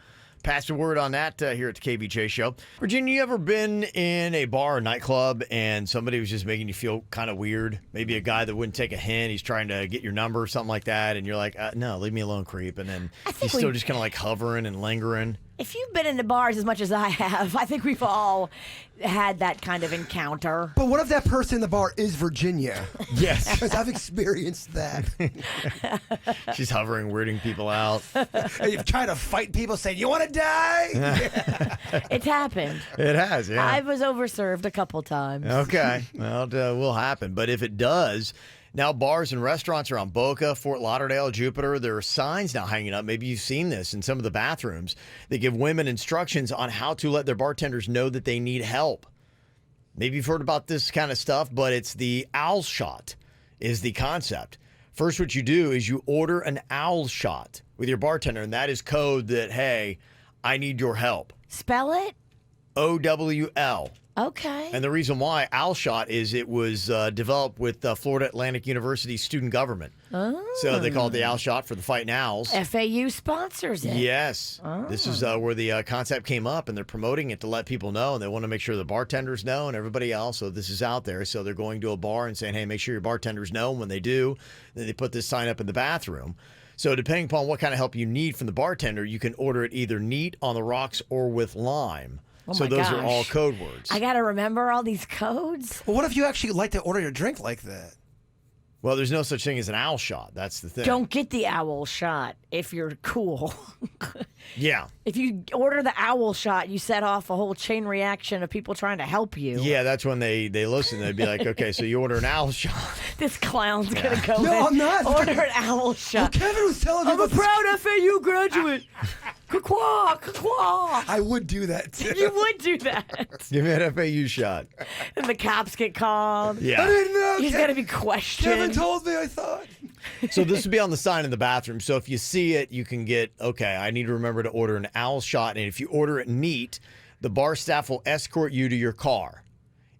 pass the word on that here at the KVJ Show. Virginia, you ever been in a bar or nightclub and somebody was just making you feel kind of weird? Maybe a guy that wouldn't take a hint. He's trying to get your number or something like that, and you're like, no, leave me alone, creep. And then he's still just kind of like hovering and lingering. If you've been into bars as much as I have, I think we've all had that kind of encounter. But what if that person in the bar is Virginia? Yes. Because I've experienced that. She's hovering, weirding people out. You've tried to fight people saying, you want to die? It's happened. It has, yeah. I was overserved a couple times. Okay. Well, it will happen. But if it does, now bars and restaurants around Boca, Fort Lauderdale, Jupiter, there are signs now hanging up. Maybe you've seen this in some of the bathrooms. They give women instructions on how to let their bartenders know that they need help. Maybe you've heard about this kind of stuff, but it's the owl shot is the concept. First, what you do is you order an owl shot with your bartender, and that is code that, hey, I need your help. Spell it? OWL. Okay. And the reason why owl shot is it was developed with Florida Atlantic University student government. Oh. So they call it the owl shot for the fighting owls. FAU sponsors it. Yes. This is where the concept came up, and they're promoting it to let people know, and they want to make sure the bartenders know and everybody else. So this is out there. So they're going to a bar and saying, hey, make sure your bartenders know. And when they do, then they put this sign up in the bathroom. So depending upon what kind of help you need from the bartender, you can order it either neat, on the rocks, or with lime. Oh so my those gosh. are all code words. I got to remember all these codes. Well, what if you actually like to order your drink like that? Well, there's no such thing as an owl shot. That's the thing. Don't get the owl shot if you're cool. Yeah. If you order the owl shot, you set off a whole chain reaction of people trying to help you. Yeah, that's when they listen. They'd be like, okay, so you order an owl shot. This clown's going to go No, in, I'm not. order an owl shot. Well, Kevin was telling me I'm a about this. proud FAU graduate. Quack, quack. I would do that, too. You would do that. Give me an FAU shot. And the cops get called. Yeah. I didn't know. He's got to be questioned. Kevin told me, I thought. So this would be on the sign in the bathroom. So if you see it, you can get, okay, I need to remember to order an owl shot. And if you order it neat, the bar staff will escort you to your car.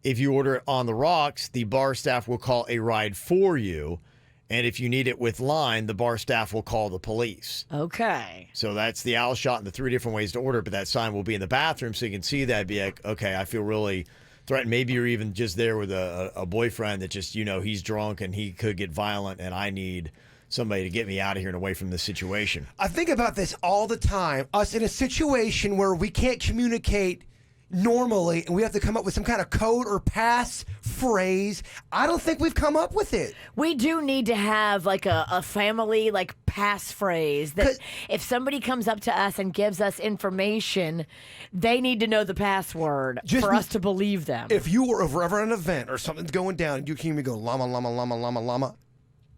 If you order it on the rocks, the bar staff will call a ride for you. And if you need it with lime, the bar staff will call the police. Okay. So that's the owl shot and the 3 different ways to order it. But that sign will be in the bathroom so you can see that. Be like, okay, I feel really threatened. Maybe you're even just there with a boyfriend that just, he's drunk and he could get violent and I need somebody to get me out of here and away from this situation. I think about this all the time. Us in a situation where we can't communicate normally and we have to come up with some kind of code or pass phrase. I don't think we've come up with it. We do need to have like a family like pass phrase that if somebody comes up to us and gives us information, they need to know the password for us to believe them. If you were ever at an event or something's going down and you hear me go llama, llama, llama, llama, llama,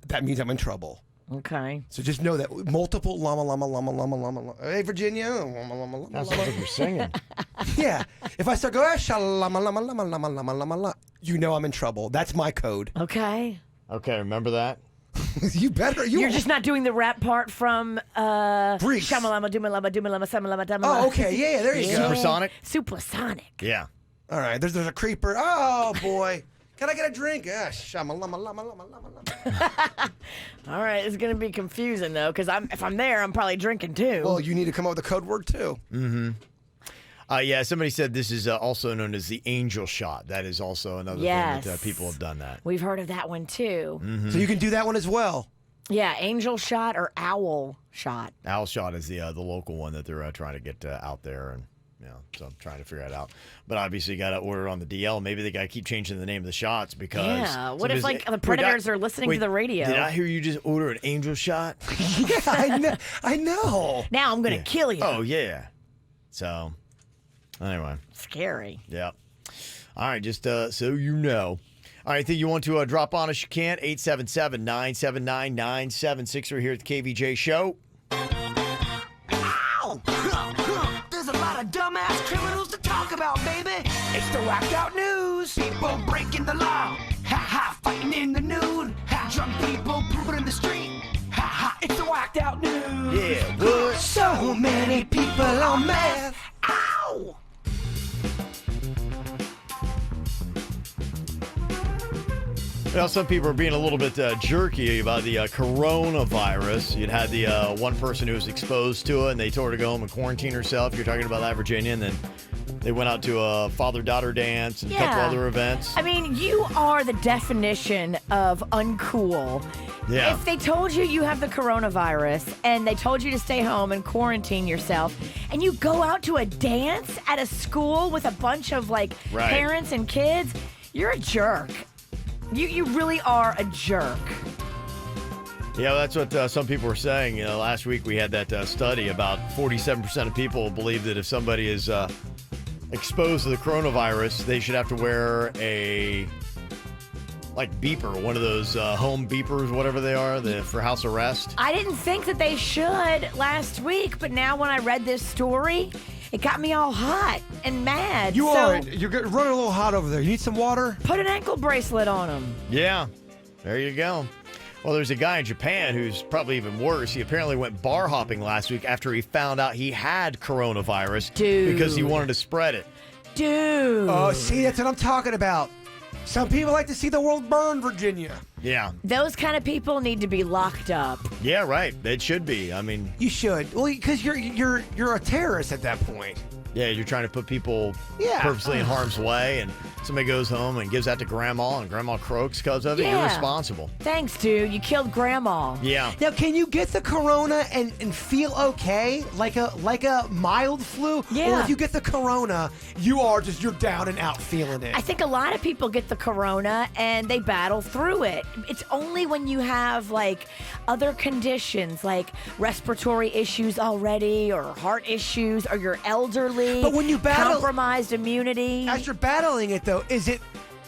that means I'm in trouble. Okay. So just know that multiple llama, llama, llama, llama, llama, llama. Hey, Virginia. Llama, llama, llama, That sounds like you're singing. Yeah. If I start going, llama, llama, llama, llama, llama, llama, llama, you know I'm in trouble. That's my code. Okay. Okay, remember that? You better. You're just not doing the rap part from Grease. Shamalama, Dumalama, Dumalama, Samalama, Damalama. Oh, okay. Yeah, there you go. Supersonic? Supersonic. Yeah. All right. There's a creeper. Oh, boy. Can I get a drink? Shama, llama, llama, llama, llama, llama. All right, it's going to be confusing, though, because if I'm there, I'm probably drinking, too. Well, you need to come up with a code word, too. Mm-hmm. Yeah, somebody said this is also known as the angel shot. That is also another thing that people have done that. We've heard of that one, too. Mm-hmm. So you can do that one as well. Yeah, angel shot or owl shot. Owl shot is the local one that they're trying to get out there. And Yeah, so I'm trying to figure that out. But obviously, you got to order on the DL. Maybe they got to keep changing the name of the shots because. Yeah. What if like the Predators are listening to the radio? Did I hear you just order an Angel shot? Yeah, I know. Now I'm gonna kill you. Oh yeah. So, anyway. Scary. Yeah. All right, just so you know. All right, I think you want to drop on us, you can. 877-979-9763 here at the KVJ Show. Ow! There's a lot of dumbass criminals to talk about, baby. It's the whacked out news. People breaking the law. Ha ha, fighting in the nude. Ha, drunk people pooping in the street. Ha ha, it's the whacked out news. Yeah, what? So many people on meth. Ow! Well, some people are being a little bit jerky about the coronavirus. You'd had the one person who was exposed to it, and they told her to go home and quarantine herself. You're talking about that, Virginia, and then they went out to a father-daughter dance and a couple other events. I mean, you are the definition of uncool. Yeah. If they told you you have the coronavirus and they told you to stay home and quarantine yourself, and you go out to a dance at a school with a bunch of parents and kids, you're a jerk. You really are a jerk. Yeah, that's what some people were saying. You know, last week we had that study about 47% of people believe that if somebody is exposed to the coronavirus, they should have to wear a beeper, one of those home beepers, whatever they are, for house arrest. I didn't think that they should last week, but now when I read this story, it got me all hot and mad. You're running a little hot over there. You need some water? Put an ankle bracelet on him. Yeah, there you go. Well, there's a guy in Japan who's probably even worse. He apparently went bar hopping last week after he found out he had coronavirus. Dude. Because he wanted to spread it. Dude. Oh, see, that's what I'm talking about. Some people like to see the world burn, Virginia. Yeah. Those kind of people need to be locked up. Yeah, right. It should be. I mean, you should. Well, because you're a terrorist at that point. Yeah, you're trying to put people purposely in harm's way, and somebody goes home and gives that to grandma, and grandma croaks because of it. Yeah. You're responsible. Thanks, dude. You killed grandma. Yeah. Now, can you get the corona and feel okay, like a mild flu? Yeah. Or if you get the corona, you're down and out feeling it. I think a lot of people get the corona and they battle through it. It's only when you have other conditions like respiratory issues already, or heart issues, or you're elderly. But when you battle compromised immunity. As you're battling it, though,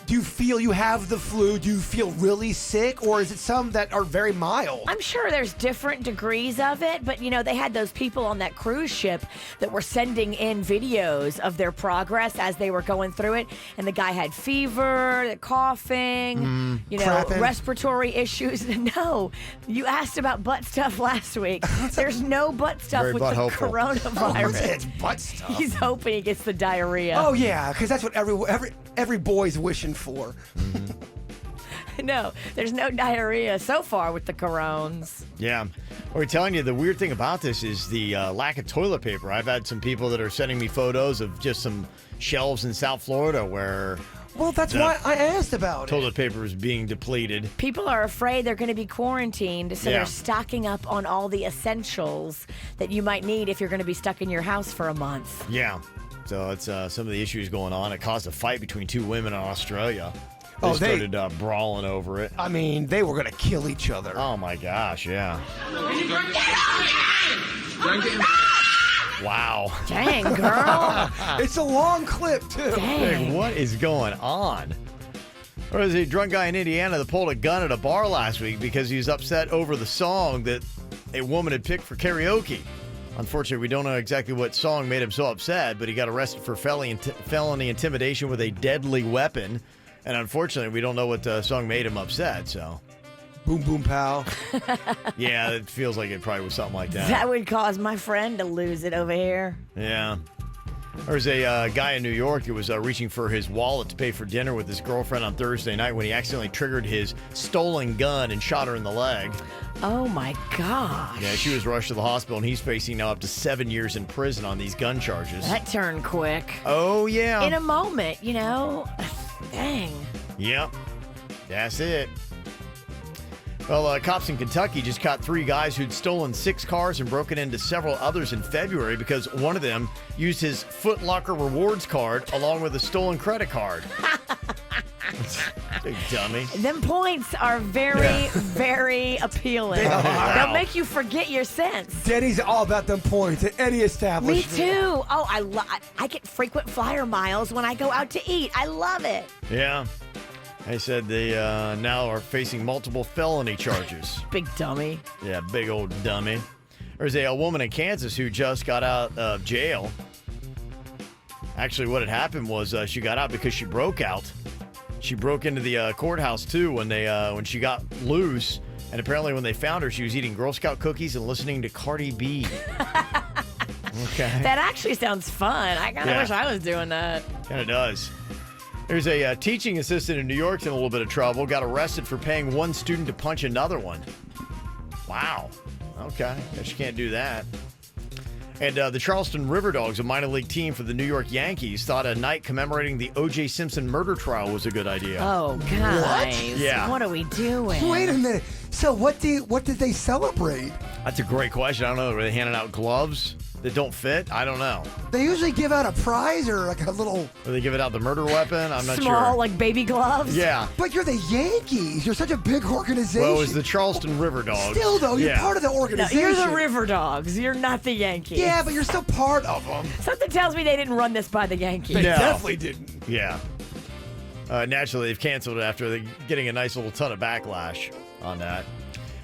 do you feel you have the flu? Do you feel really sick? Or is it some that are very mild? I'm sure there's different degrees of it, but they had those people on that cruise ship that were sending in videos of their progress as they were going through it. And the guy had fever, coughing, crapping. Respiratory issues. No, you asked about butt stuff last week. There's no butt stuff Very with butt the hopeful. coronavirus. It's butt stuff. He's hoping he gets the diarrhea. Oh, yeah, because that's what every boy's wishing for. No, there's no diarrhea so far with the corones. Yeah. We're telling you, the weird thing about this is the lack of toilet paper. I've had some people that are sending me photos of just some shelves in South Florida where... Well, that's why I asked about it. Toilet paper is being depleted. People are afraid they're going to be quarantined, so they're stocking up on all the essentials that you might need if you're going to be stuck in your house for a month. Yeah. So it's some of the issues going on. It caused a fight between two women in Australia. They started brawling over it. I mean, they were going to kill each other. Oh, my gosh, yeah. Wow. Dang, girl. It's a long clip, too. Hey, what is going on? There was a drunk guy in Indiana that pulled a gun at a bar last week because he was upset over the song that a woman had picked for karaoke. Unfortunately, we don't know exactly what song made him so upset, but he got arrested for felony intimidation with a deadly weapon. And unfortunately, we don't know what song made him upset, so... Boom, boom, pow. Yeah, it feels like it probably was something like that. That would cause my friend to lose it over here. Yeah. There was a guy in New York who was reaching for his wallet to pay for dinner with his girlfriend on Thursday night when he accidentally triggered his stolen gun and shot her in the leg. Oh, my gosh. Yeah, she was rushed to the hospital, and he's facing now up to 7 years in prison on these gun charges. That turned quick. Oh, yeah. In a moment, Dang. Yep. That's it. Well, cops in Kentucky just caught 3 guys who'd stolen 6 cars and broken into several others in February because one of them used his Foot Locker rewards card along with a stolen credit card. Big dummy. Them points are very, very appealing. They'll make you forget your sense. Denny's all about them points at any Me establishment. too. Oh, I get frequent flyer miles when I go out to eat. I love it. Yeah. They said they now are facing multiple felony charges. Big dummy. Yeah, big old dummy. There's a woman in Kansas who just got out of jail. Actually, what had happened was she got out because she broke out. She broke into the courthouse, too, when she got loose. And apparently when they found her, she was eating Girl Scout cookies and listening to Cardi B. Okay. That actually sounds fun. I kind of wish I was doing that. Kind of does. There's a teaching assistant in New York in a little bit of trouble. Got arrested for paying one student to punch another one. Wow. Okay. Guess you can't do that. And the Charleston River Dogs, a minor league team for the New York Yankees, thought a night commemorating the O.J. Simpson murder trial was a good idea. Oh, guys. Yeah. What are we doing? Wait a minute. So what did they celebrate? That's a great question. I don't know. Were they handing out gloves that don't fit? I don't know. They usually give out a prize or like a little... Or they give it out the murder weapon? I'm not sure. Small, like baby gloves? Yeah. But you're the Yankees. You're such a big organization. Well, it was the Charleston River Dogs. Still, though, you're Yeah. part of the No, organization. you're the River Dogs. You're not the Yankees. Yeah, but you're still part of them. Something tells me they didn't run this by the Yankees. They No. definitely didn't. Yeah. Naturally, they've canceled it after getting a nice little ton of backlash on that.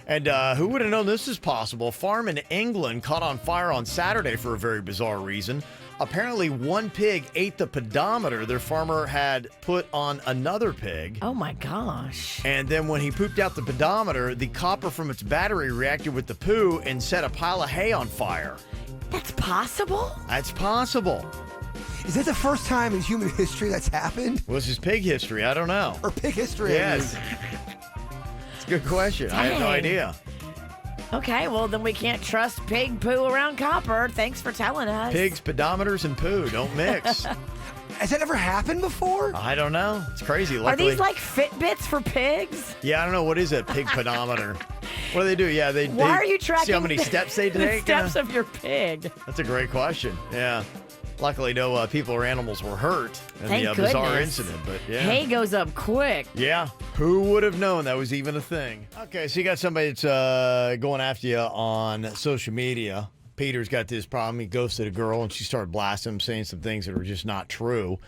And who would have known this is possible? A farm in England caught on fire on Saturday for a very bizarre reason. Apparently, one pig ate the pedometer their farmer had put on another pig. Oh, my gosh. And then when he pooped out the pedometer, the copper from its battery reacted with the poo and set a pile of hay on fire. That's possible? That's possible. Is that the first time in human history that's happened? What's his pig history? I don't know. Or pig history? I mean. Yes. Good question. I have no Dang. idea. Okay, well, then we can't trust pig poo around copper. Thanks for telling us. Pigs, pedometers, and poo don't mix. Has that ever happened before? I don't know. It's crazy. Are Luckily, these like Fitbits for pigs? yeah, I don't know. What is a pig pedometer? What do they do? Yeah, they Why are you tracking see how many steps they the take? steps of your pig? That's a great question. Yeah. Luckily, no people or animals were hurt in Thank the bizarre goodness. incident. But yeah. Hay goes up quick. Yeah. Who would have known that was even a thing? Okay, so you got somebody that's going after you on social media. Peter's got this problem. He ghosted a girl, and she started blasting him, saying some things that are just not true.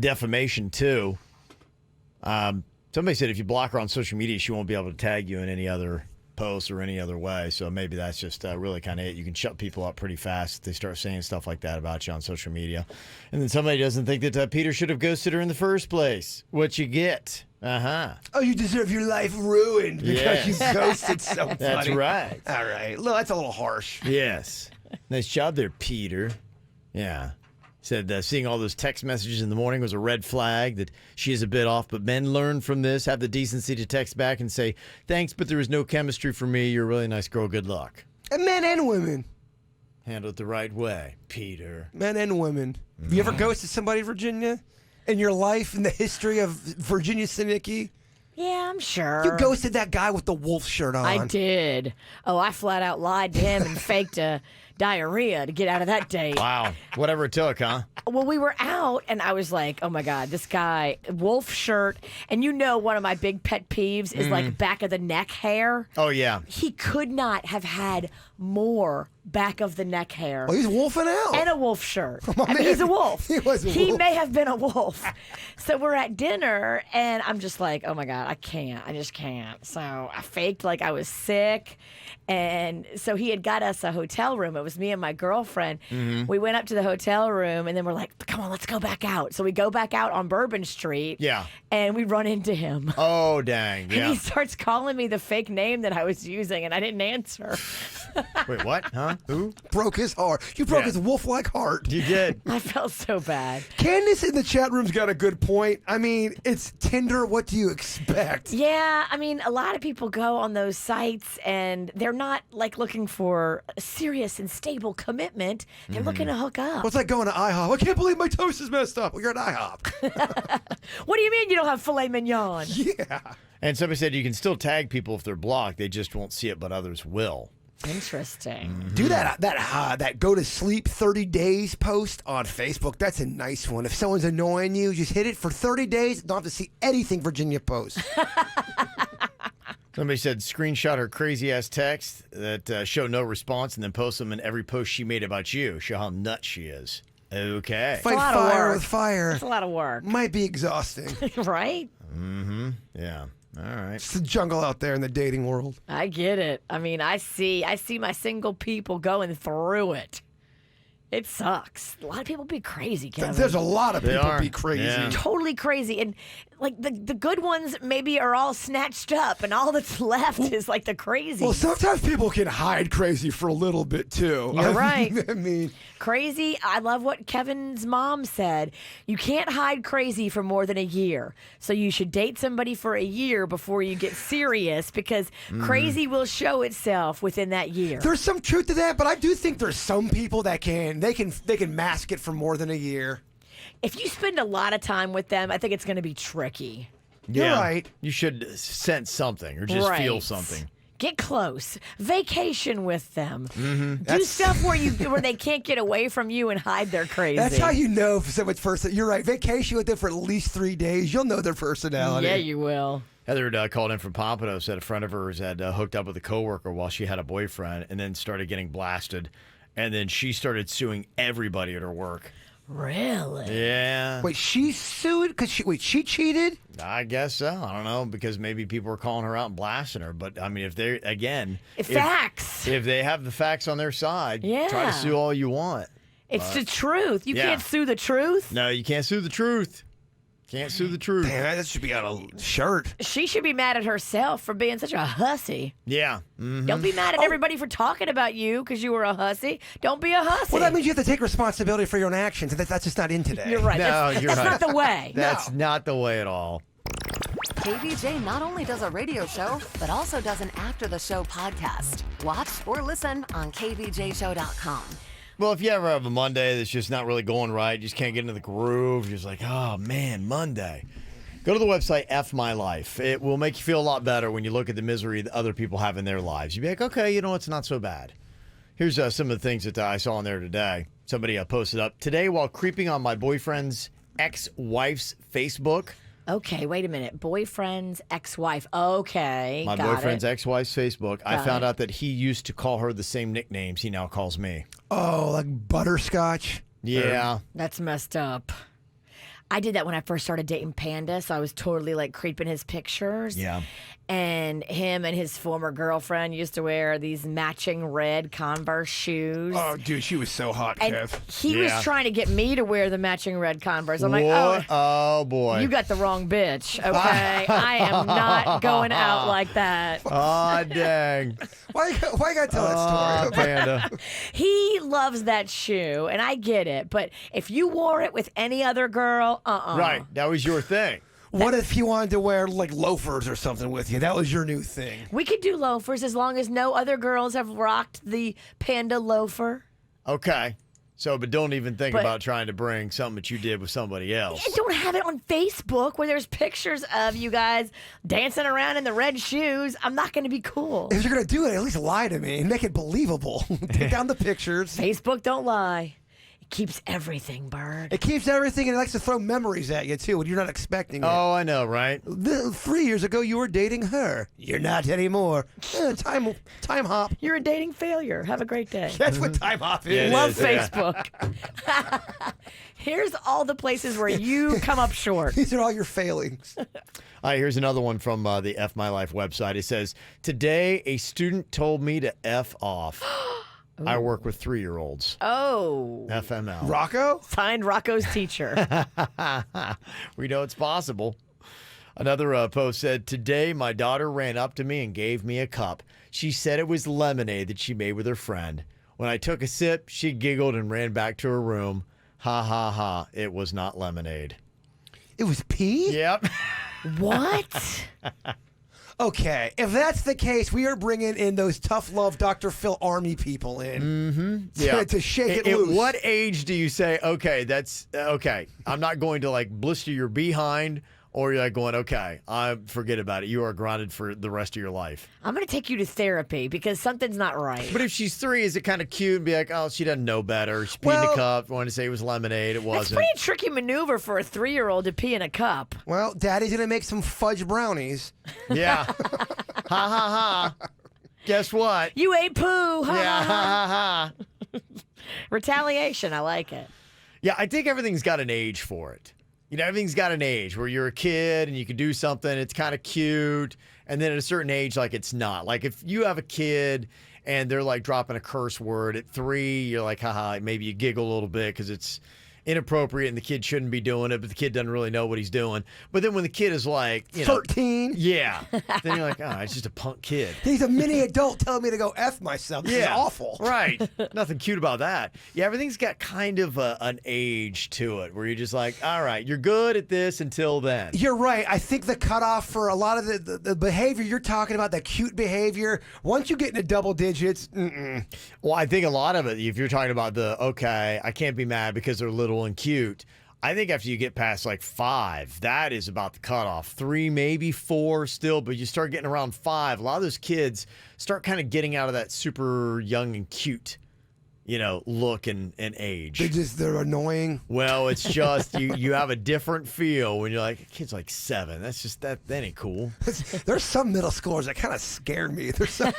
Defamation, too. Somebody said if you block her on social media, she won't be able to tag you in any other posts or any other way. So maybe that's just really kind of it. You can shut people up pretty fast if they start saying stuff like that about you on social media. And then somebody doesn't think that Peter should have ghosted her in the first place. What you get. Uh-huh. Oh, you deserve your life ruined because you Yes. ghosted somebody. That's right. All right. Look, that's a little harsh. Yes. Nice job there, Peter. Yeah. Said seeing all those text messages in the morning was a red flag, that she is a bit off, but men learn from this, have the decency to text back and say, thanks, but there was no chemistry for me. You're a really nice girl. Good luck. And men and women. Handle it the right way, Peter. Men and women. Have you ever ghosted somebody, Virginia? In your life, in the history of Virginia Sinicki? Yeah, I'm sure. You ghosted that guy with the wolf shirt on. I did. Oh, I flat out lied to him and faked a diarrhea to get out of that date. Wow. Whatever it took, huh? Well, we were out, and I was like, oh, my God, this guy, wolf shirt. And you know one of my big pet peeves is, like, back of the neck hair. Oh, yeah. He could not have had more back of the neck hair. Well, he's wolfing out. And a wolf shirt. Oh, I mean, he's a wolf. He was a He wolf. may have been a wolf. So we're at dinner, and I'm just like, oh my God, I can't. I just can't. So I faked like I was sick. And so he had got us a hotel room. It was me and my girlfriend. We went up to the hotel room, and then we're like, come on, let's go back out. So we go back out on Bourbon Street. Yeah. And we run into him. Oh, dang. And Yeah. he starts calling me the fake name that I was using, and I didn't answer. Wait, what? Huh? Who? Broke his heart. You broke his wolf-like heart. You did. I felt so bad. Candace in the chat room's got a good point. I mean, it's Tinder. What do you expect? Yeah, I mean, a lot of people go on those sites and they're not like looking for a serious and stable commitment. They're looking to hook up. Well, it's like going to IHOP. I can't believe my toast is messed up. Well, you're at IHOP. What do you mean you don't have filet mignon? Yeah. And somebody said you can still tag people if they're blocked. They just won't see it, but others will. Interesting. Do that go to sleep 30 days post on Facebook. That's a nice one. If someone's annoying you, just hit it for 30 days. Don't have to see anything Virginia posts. Somebody said screenshot her crazy ass text that show no response and then post them in every post she made about you. Show how nuts she is. Okay. Fight fire with fire. That's a lot of work. Might be exhausting. Right? Mm-hmm. Yeah. All right. It's the jungle out there in the dating world. I get it. I mean, I see my single people going through it. It sucks. A lot of people be crazy, Kevin. There's a lot of people be crazy. Yeah. Totally crazy. And like the good ones maybe are all snatched up and all that's left is like the crazy. Well, sometimes people can hide crazy for a little bit too. You're right. I mean, crazy. I love what Kevin's mom said. You can't hide crazy for more than a year. So you should date somebody for a year before you get serious because crazy will show itself within that year. there's some truth to that, but I do think there's some people that can mask it for more than a year. If you spend a lot of time with them, I think it's going to be tricky. Yeah. You're right. You should sense something or just feel Right. something. Get close. Vacation with them. Do That's- stuff where they can't get away from you and hide their crazy. That's how you know if someone's person. You're right. Vacation with them for at least 3 days. You'll know their personality. Yeah, you will. Heather called in from Pompano, said a friend of hers had hooked up with a coworker while she had a boyfriend and then started getting blasted. And then she started suing everybody at her work. Really? Yeah. Wait, she sued because she cheated? I guess so. I don't know, because maybe people were calling her out and blasting her. But, I mean, if they, again... Facts. If they have the facts on their side, try Yeah. to sue all you want. It's the truth. You Yeah. can't sue the truth. No, you can't sue the truth. Can't sue the truth. Damn, that should be on a shirt. She should be mad at herself for being such a hussy. Yeah. Mm-hmm. Don't be mad at everybody for talking about you because you were a hussy. Don't be a hussy. Well, that means you have to take responsibility for your own actions, and that's just not in today. You're right. No, that's you're right. not the way. That's not the way at all. KVJ not only does a radio show, but also does an after-the-show podcast. Watch or listen on KVJShow.com. Well, if you ever have a Monday that's just not really going right, you just can't get into the groove, you're just like, oh, man, Monday. Go to the website, F My Life. It will make you feel a lot better when you look at the misery that other people have in their lives. You'll be like, okay, you know, it's not so bad. Here's some of the things that I saw on there today. Somebody posted up, today while creeping on my boyfriend's ex-wife's Facebook. Okay, wait a minute. Boyfriend's ex-wife. Okay, My got boyfriend's it. ex-wife's Facebook. I Got found it. out that he used to call her the same nicknames he now calls me. Oh, like butterscotch? Yeah. That's messed up. I did that when I first started dating Panda, so I was totally like creeping his pictures. Yeah. And him and his former girlfriend used to wear these matching red Converse shoes. Oh, dude, she was so hot, And Kev. he was Yeah. trying to get me to wear the matching red Converse. I'm like, What? oh, Oh, boy. you got the wrong bitch, okay? I am not going out like that. Oh, dang. Why you got to tell that Oh, story? Panda. He loves that shoe, and I get it. But if you wore it with any other girl, Right. That was your thing. What if he wanted to wear like loafers or something with you? That was your new thing. We could do loafers as long as no other girls have rocked the Panda loafer. Okay. So, but don't even think But- about trying to bring something that you did with somebody else. And don't have it on Facebook where there's pictures of you guys dancing around in the red shoes. I'm not going to be cool. If you're gonna do it, at least lie to me and make it believable. Take down the pictures. Facebook don't lie. It keeps everything, Bird. It keeps everything and it likes to throw memories at you too when you're not expecting it. Oh, I know, right? 3 years ago, you were dating her. You're not anymore. Time hop. You're a dating failure. Have a great day. That's what time hop is. Yeah, it Love is, yeah. Facebook. Here's all the places where you come up short. These are all your failings. All right, here's another one from the F My Life website. It says, today a student told me to F off. I work with 3-year-olds. Oh. FML. Rocco? Find Rocco's teacher. We know it's possible. Another post said, today my daughter ran up to me and gave me a cup. She said it was lemonade that she made with her friend. When I took a sip, she giggled and ran back to her room. Ha, ha, ha. It was not lemonade. It was pee? Yep. What? Okay, if that's the case, we are bringing in those tough love Dr. Phil Army people in to shake it loose. At what age do you say, okay, that's okay, I'm not going to like blister your behind, or you're like going, okay, forget about it. You are grounded for the rest of your life. I'm going to take you to therapy because something's not right. But if she's 3, is it kind of cute and be like, oh, she doesn't know better. She peed in a cup, wanted to say it was lemonade. It wasn't. That's a pretty tricky maneuver for a 3-year-old to pee in a cup. Well, Daddy's going to make some fudge brownies. Yeah. Ha, ha, ha. Guess what? You ate poo. Ha, Yeah, ha, ha, ha. Retaliation. I like it. Yeah, I think everything's got an age for it. You know, everything's got an age where you're a kid and you can do something, it's kind of cute, and then at a certain age, like, it's not. Like, if you have a kid and they're, like, dropping a curse word at 3, you're like, haha, maybe you giggle a little bit because it's inappropriate and the kid shouldn't be doing it, but the kid doesn't really know what he's doing. But then when the kid is, like, 13? Yeah. Then you're like, oh, it's just a punk kid. He's a mini adult telling me to go F myself. This is awful. Right. Nothing cute about that. Yeah, everything's got kind of an age to it where you're just like, all right, you're good at this until then. You're right. I think the cutoff for a lot of the behavior you're talking about, the cute behavior, once you get into double digits, Well, I think a lot of it, if you're talking about okay, I can't be mad because they're little and cute. I think after you get past like 5, that is about the cutoff. 3, maybe 4 still, but you start getting around 5. A lot of those kids start kind of getting out of that super young and cute, look and age. They're annoying. Well, it's just you have a different feel when you're like, a kid's like 7. That's just that ain't cool. There's some middle schoolers that kind of scared me.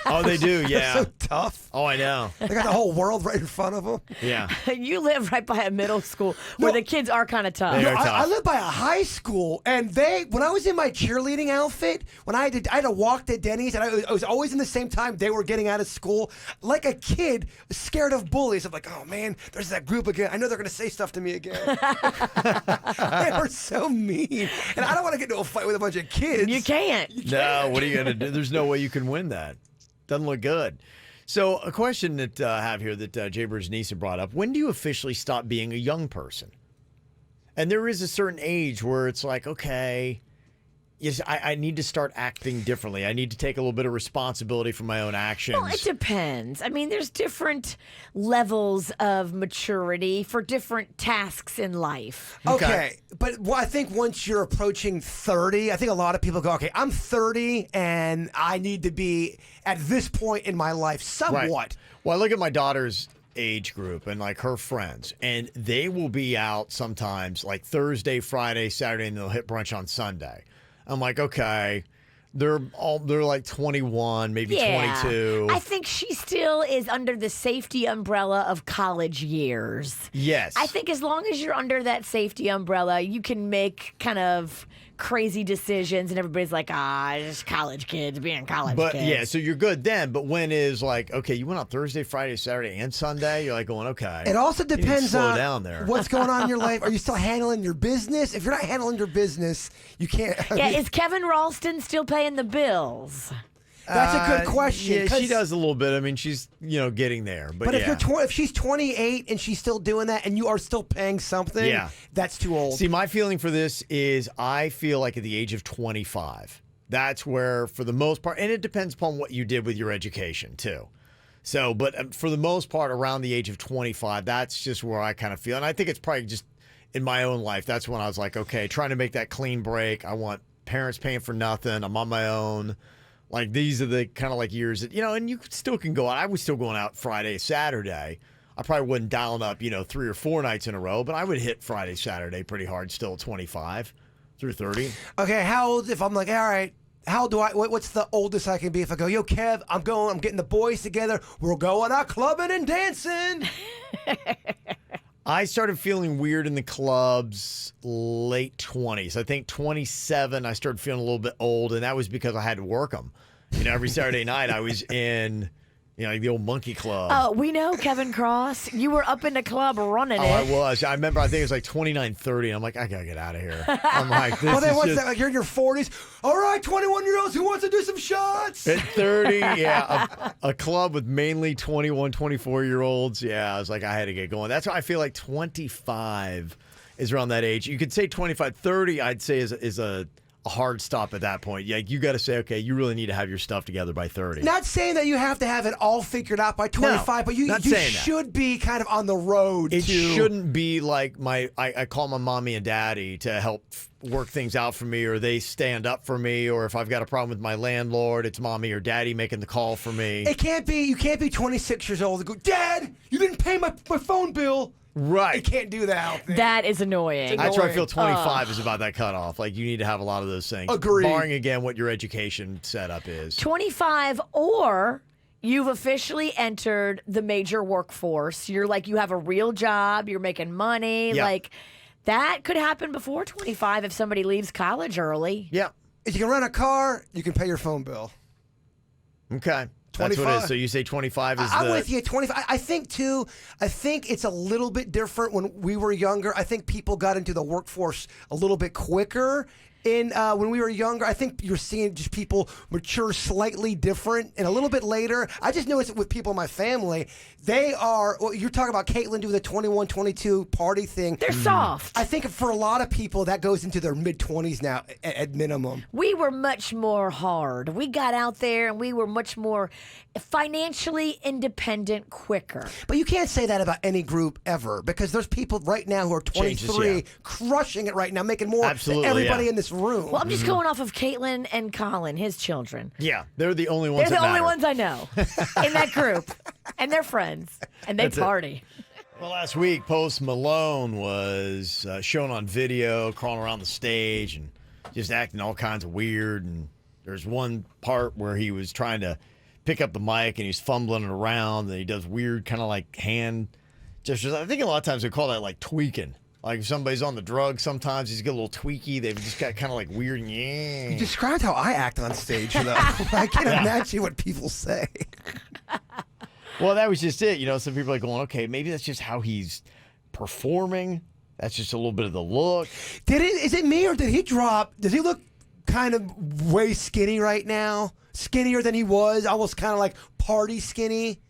Oh, they do, yeah. They're so tough. Oh, I know. They got the whole world right in front of them. Yeah. You live right by a middle school where the kids are kind of tough. I live by a high school, and when I was in my cheerleading outfit, when I had to walk to Denny's, and I was always in the same time they were getting out of school, like a kid scared of bullies. I'm like, oh man, there's that group again. I know they're going to say stuff to me again. They were so mean. And I don't want to get into a fight with a bunch of kids. You can't. No, what are you going to do? There's no way you can win that. Doesn't look good. So a question that I have here that Jay Bird's niece had brought up, when do you officially stop being a young person? And there is a certain age where it's like, okay, yes, I need to start acting differently. I need to take a little bit of responsibility for my own actions. Well, it depends. I mean, there's different levels of maturity for different tasks in life. Okay. But I think once you're approaching 30, I think a lot of people go, okay, I'm 30 and I need to be at this point in my life somewhat. Right. Well, I look at my daughter's age group and like her friends, and they will be out sometimes like Thursday, Friday, Saturday, and they'll hit brunch on Sunday. I'm like, okay, they're like 21, maybe 22. I think she still is under the safety umbrella of college years. Yes. I think as long as you're under that safety umbrella, you can make kind of crazy decisions, and everybody's like, just college kids being college kids. But yeah, so you're good then. But when is like, okay, you went out Thursday, Friday, Saturday, and Sunday, you're like going, okay. It also depends slow on down there. what's going on in your life. Are you still handling your business? If you're not handling your business, you can't. Is Kevin Ralston still paying the bills? That's a good question. Yeah, she does a little bit. I mean, she's getting there. But if if she's 28 and she's still doing that, and you are still paying something, that's too old. See, my feeling for this is I feel like at the age of 25, that's where, for the most part, and it depends upon what you did with your education too. So, but for the most part, around the age of 25, that's just where I kind of feel, and I think it's probably just in my own life. That's when I was like, okay, trying to make that clean break. I want parents paying for nothing. I'm on my own. Like, these are the kind of like years that, and you still can go out. I was still going out Friday, Saturday. I probably wouldn't dial up, 3 or 4 nights in a row, but I would hit Friday, Saturday pretty hard still at 25 through 30. Okay, how old, if I'm like, all right, how do what's the oldest I can be if I go, yo, Kev, I'm getting the boys together. We're going out clubbing and dancing. I started feeling weird in the clubs late 20s. I think 27, I started feeling a little bit old, and that was because I had to work them. Every Saturday night I was in, You know, like the old monkey club. We know, Kevin Cross. You were up in the club running it. I was. I remember, I think it was like 29:30. I'm like, I got to get out of here. I'm like, this well, then is what's just... that? Like you're in your 40s. All right, 21-year-olds who wants to do some shots? At 30, yeah. A club with mainly 21, 24-year-olds. Yeah, I was like, I had to get going. That's why I feel like 25 is around that age. You could say 25. 30, I'd say, is a hard stop at that point. Yeah, you got to say, okay, you really need to have your stuff together by 30. Not saying that you have to have it all figured out by 25, but you should be kind of on the road. It shouldn't be like I call my mommy and daddy to help work things out for me, or they stand up for me, or if I've got a problem with my landlord, it's mommy or daddy making the call for me. It can't be. You can't be 26 years old and go, Dad, you didn't pay my phone bill. Right. You can't do that. That is annoying. That's where I feel 25 is about that cutoff. Like, you need to have a lot of those things. Agreed. Barring, again, what your education setup is. 25 or you've officially entered the major workforce. You're like, you have a real job. You're making money. Yep. Like, that could happen before 25 if somebody leaves college early. Yeah. If you can rent a car, you can pay your phone bill. Okay. That's what it is. So you say 25 is I'm with you. 25. I think, too, it's a little bit different when we were younger. I think people got into the workforce a little bit quicker. When we were younger, I think you're seeing just people mature slightly different. And a little bit later, I just noticed it with people in my family. They are, well, you're talking about Caitlin doing the 21, 22 party thing. They're soft. I think for a lot of people, that goes into their mid-20s now at minimum. We were much more hard. We got out there and we were much more financially independent quicker. But you can't say that about any group ever, because there's people right now who are 23 crushing it right now, making more than everybody in this room. Well, I'm just going off of Caitlin and Colin, his children. Yeah, they're the only ones They're the that only matter. ones I know in that group. And they're friends. And they party. Well, last week, Post Malone was shown on video, crawling around the stage and just acting all kinds of weird. And there's one part where he was trying to pick up the mic and he's fumbling it around and he does weird kind of like hand gestures. I think a lot of times they call that like tweaking. Like if somebody's on the drugs, sometimes he's got a little tweaky. They've just got kind of like weird. You described how I act on stage, though. I can't imagine what people say. Well, that was just it. You know, some people are going, okay, maybe that's just how he's performing. That's just a little bit of the look. Is it me or did he drop? Does he look kind of way skinny right now? Skinnier than he was? Almost kind of like party skinny?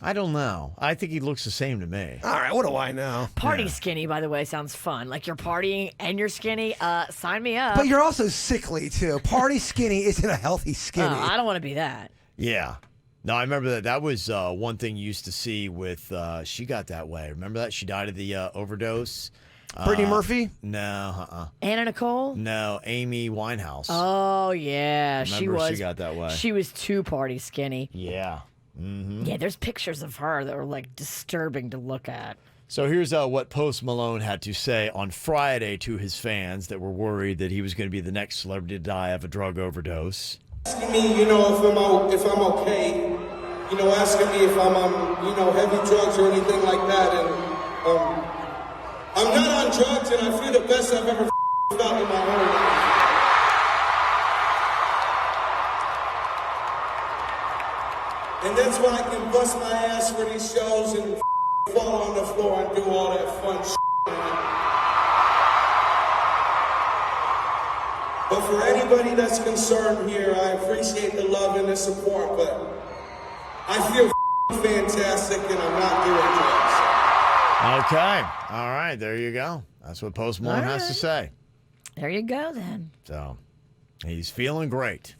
I don't know. I think he looks the same to me. All right, what do I know? Party skinny, by the way, sounds fun. Like you're partying and you're skinny. Sign me up. But you're also sickly, too. Party skinny isn't a healthy skinny. I don't want to be that. Yeah. No, I remember that. That was one thing you used to see with, she got that way. Remember that? She died of the overdose. Brittany Murphy? No, Anna Nicole? No, Amy Winehouse. Oh, yeah. Remember she got that way. She was too party skinny. Yeah. Mm-hmm. Yeah, there's pictures of her that were like disturbing to look at. So here's what Post Malone had to say on Friday to his fans that were worried that he was going to be the next celebrity to die of a drug overdose. Asking me, you know, if I'm okay, you know, asking me if I'm on, you know, heavy drugs or anything like that, and I'm not on drugs, and I feel the best I've ever felt in my whole life. And that's why I can bust my ass for these shows and fall on the floor and do all that fun shit. But for anybody that's concerned here, I appreciate the love and the support, but I feel fantastic and I'm not doing drugs. Okay. All right. There you go. That's what Post Malone has to say. There you go, then. So he's feeling great.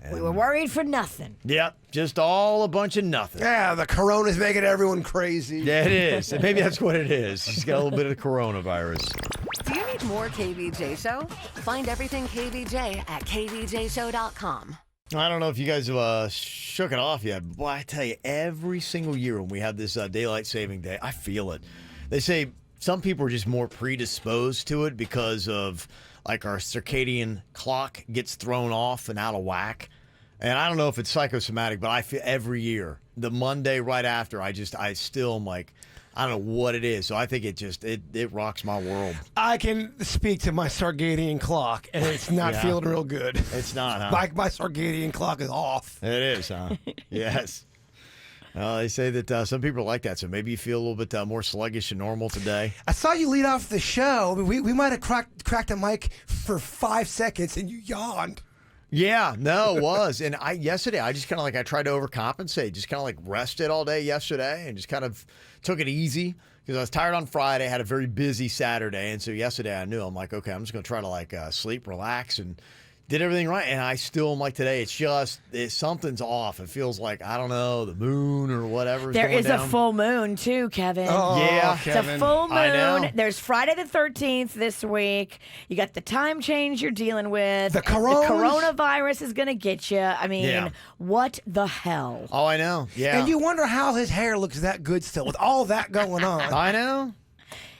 And we were worried for nothing. Yep. Just all a bunch of nothing. Yeah, the corona's making everyone crazy. Yeah, it is. And maybe that's what it is. He's got a little bit of coronavirus. Do you need more KVJ Show? Find everything KVJ at kvjshow.com. I don't know if you guys have shook it off yet, but boy, I tell you, every single year when we have this daylight saving day, I feel it. They say some people are just more predisposed to it because of like our circadian clock gets thrown off and out of whack. And I don't know if it's psychosomatic, but I feel every year, the Monday right after, I still am like, I don't know what it is. So I think it rocks my world. I can speak to my circadian clock, and it's not feeling real good. It's not, huh? My circadian clock is off. It is, huh? Yes. They say that some people like that, so maybe you feel a little bit more sluggish than normal today. I saw you lead off the show. We might have cracked a mic for 5 seconds, and you yawned. Yeah, no, it was. And yesterday, I just kind of I tried to overcompensate, just kind of rested all day yesterday and just kind of took it easy because I was tired on Friday, had a very busy Saturday. And so yesterday I knew, I'm like, okay, I'm just going to try to sleep, relax, and did everything right. And I still am today, something's off. It feels like, I don't know, the moon or whatever. There is a full moon too, Kevin. Oh, yeah. It's a full I know. moon. There's Friday the 13th this week. You got the time change you're dealing with. The coronavirus is going to get you. I mean, what the hell? Oh, I know. Yeah. And you wonder how his hair looks that good still with all that going on. I know.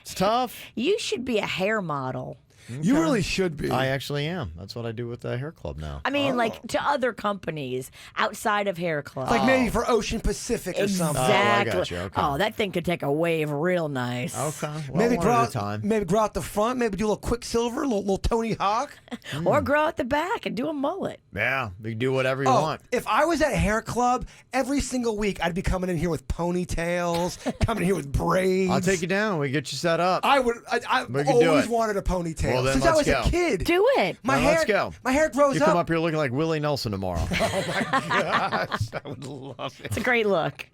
It's tough. You should be a hair model. You really should be. I actually am. That's what I do with the hair club now. I mean, to other companies outside of hair club. Like maybe for Ocean Pacific or something. Exactly. Oh, I got you. Okay. Oh, that thing could take a wave real nice. Okay. Well, Maybe one grow at out a time. Maybe grow out the front. Maybe do a little Quicksilver, a little Tony Hawk. Or grow out the back and do a mullet. Yeah, you can do whatever you want. If I was at hair club, every single week I'd be coming in here with ponytails, coming in here with braids. I'll take you down. We get you set up. I would. I We can do always it. wanted a ponytail Well, then since I let's was go. a kid. Do it. My Now, hair. let's go. My hair grows You come up here looking like Willie Nelson tomorrow. Oh my gosh, I would love it. It's a great look.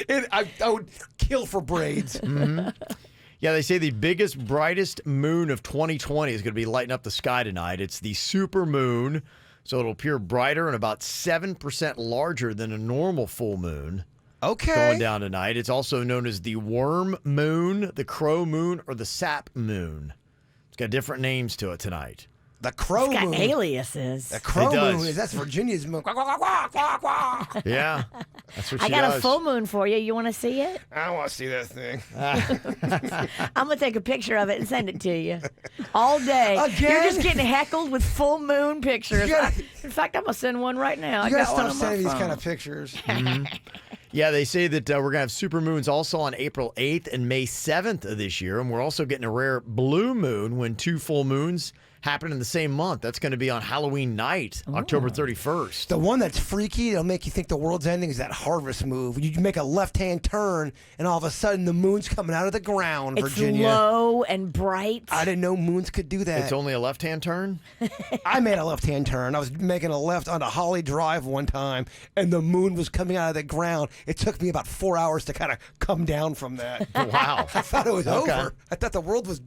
I would kill for braids. Yeah, they say the biggest, brightest moon of 2020 is going to be lighting up the sky tonight. It's the super moon, so it'll appear brighter and about 7% larger than a normal full moon. Okay. Going down tonight. It's also known as the worm moon, the crow moon, or the sap moon. It's got different names to it tonight. The crow It's got moon. aliases. The crow It does. moon. That's Virginia's moon. Quack, quack, quack, quack, quack. Yeah, that's what she I got does. a full moon for you. You want to see it? I want to see that thing. I'm going to take a picture of it and send it to you. All day. Again? You're just getting heckled with full moon pictures. You gotta- In fact, I'm going to send one right now. I You gotta got one stop on my sending these phone. kind of pictures. Yeah, they say that we're going to have super moons also on April 8th and May 7th of this year. And we're also getting a rare blue moon when 2 full moons happen in the same month. That's going to be on Halloween night, October 31st. The one that's freaky, it'll make you think the world's ending, is that harvest move. You make a left-hand turn, and all of a sudden the moon's coming out of the ground, It's Virginia. low and bright. I didn't know moons could do that. It's only a left-hand turn? I made a left-hand turn. I was making a left onto Holly Drive one time, and the moon was coming out of the ground. It took me about 4 hours to kind of come down from that. Wow. I thought it was Okay. over. I thought the world was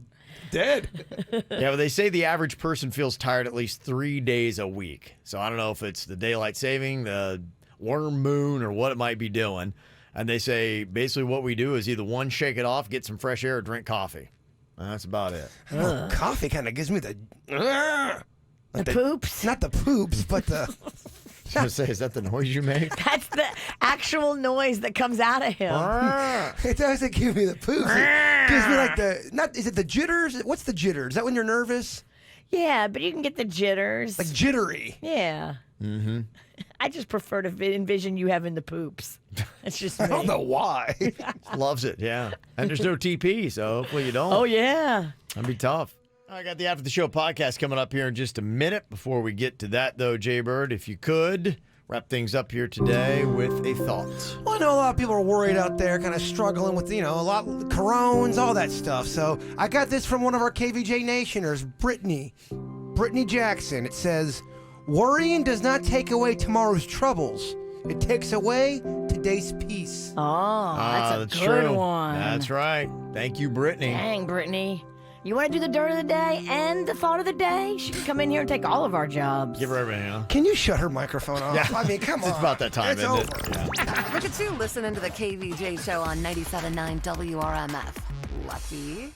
dead. Yeah, but they say the average person feels tired at least 3 days a week. So I don't know if it's the daylight saving, the worm moon, or what it might be doing. And they say basically what we do is either one, shake it off, get some fresh air, or drink coffee. And that's about it. Oh, coffee kind of gives me the poops? Not the poops, but the... I was going to say, is that the noise you make? That's the actual noise that comes out of him. It doesn't give me the poops. It gives me like the... Is it the jitters? What's the jitters? Is that when you're nervous? Yeah, but you can get the jitters. Like jittery. Yeah. Mm-hmm. I just prefer to envision you having the poops. It's just me. I don't know why. Loves it, yeah. And there's no TP, so hopefully you don't. Oh, yeah. That'd be tough. I got the After the Show podcast coming up here in just a minute. Before we get to that, though, Jay-Bird, if you could wrap things up here today with a thought. Well, I know a lot of people are worried out there, kind of struggling with, a lot of corones, all that stuff. So I got this from one of our KVJ Nationers, Brittany Jackson. It says, worrying does not take away tomorrow's troubles. It takes away today's peace. Oh, that's a good one. That's right. Thank you, Brittany. Dang, Brittany. You want to do the dirt of the day and the thought of the day? She can come in here and take all of our jobs. Give her everything, huh? Can you shut her microphone off? Yeah. I mean, come on. It's about that time, It's isn't over. it? Yeah. Look at you listening to the KVJ Show on 97.9 WRMF. Lucky.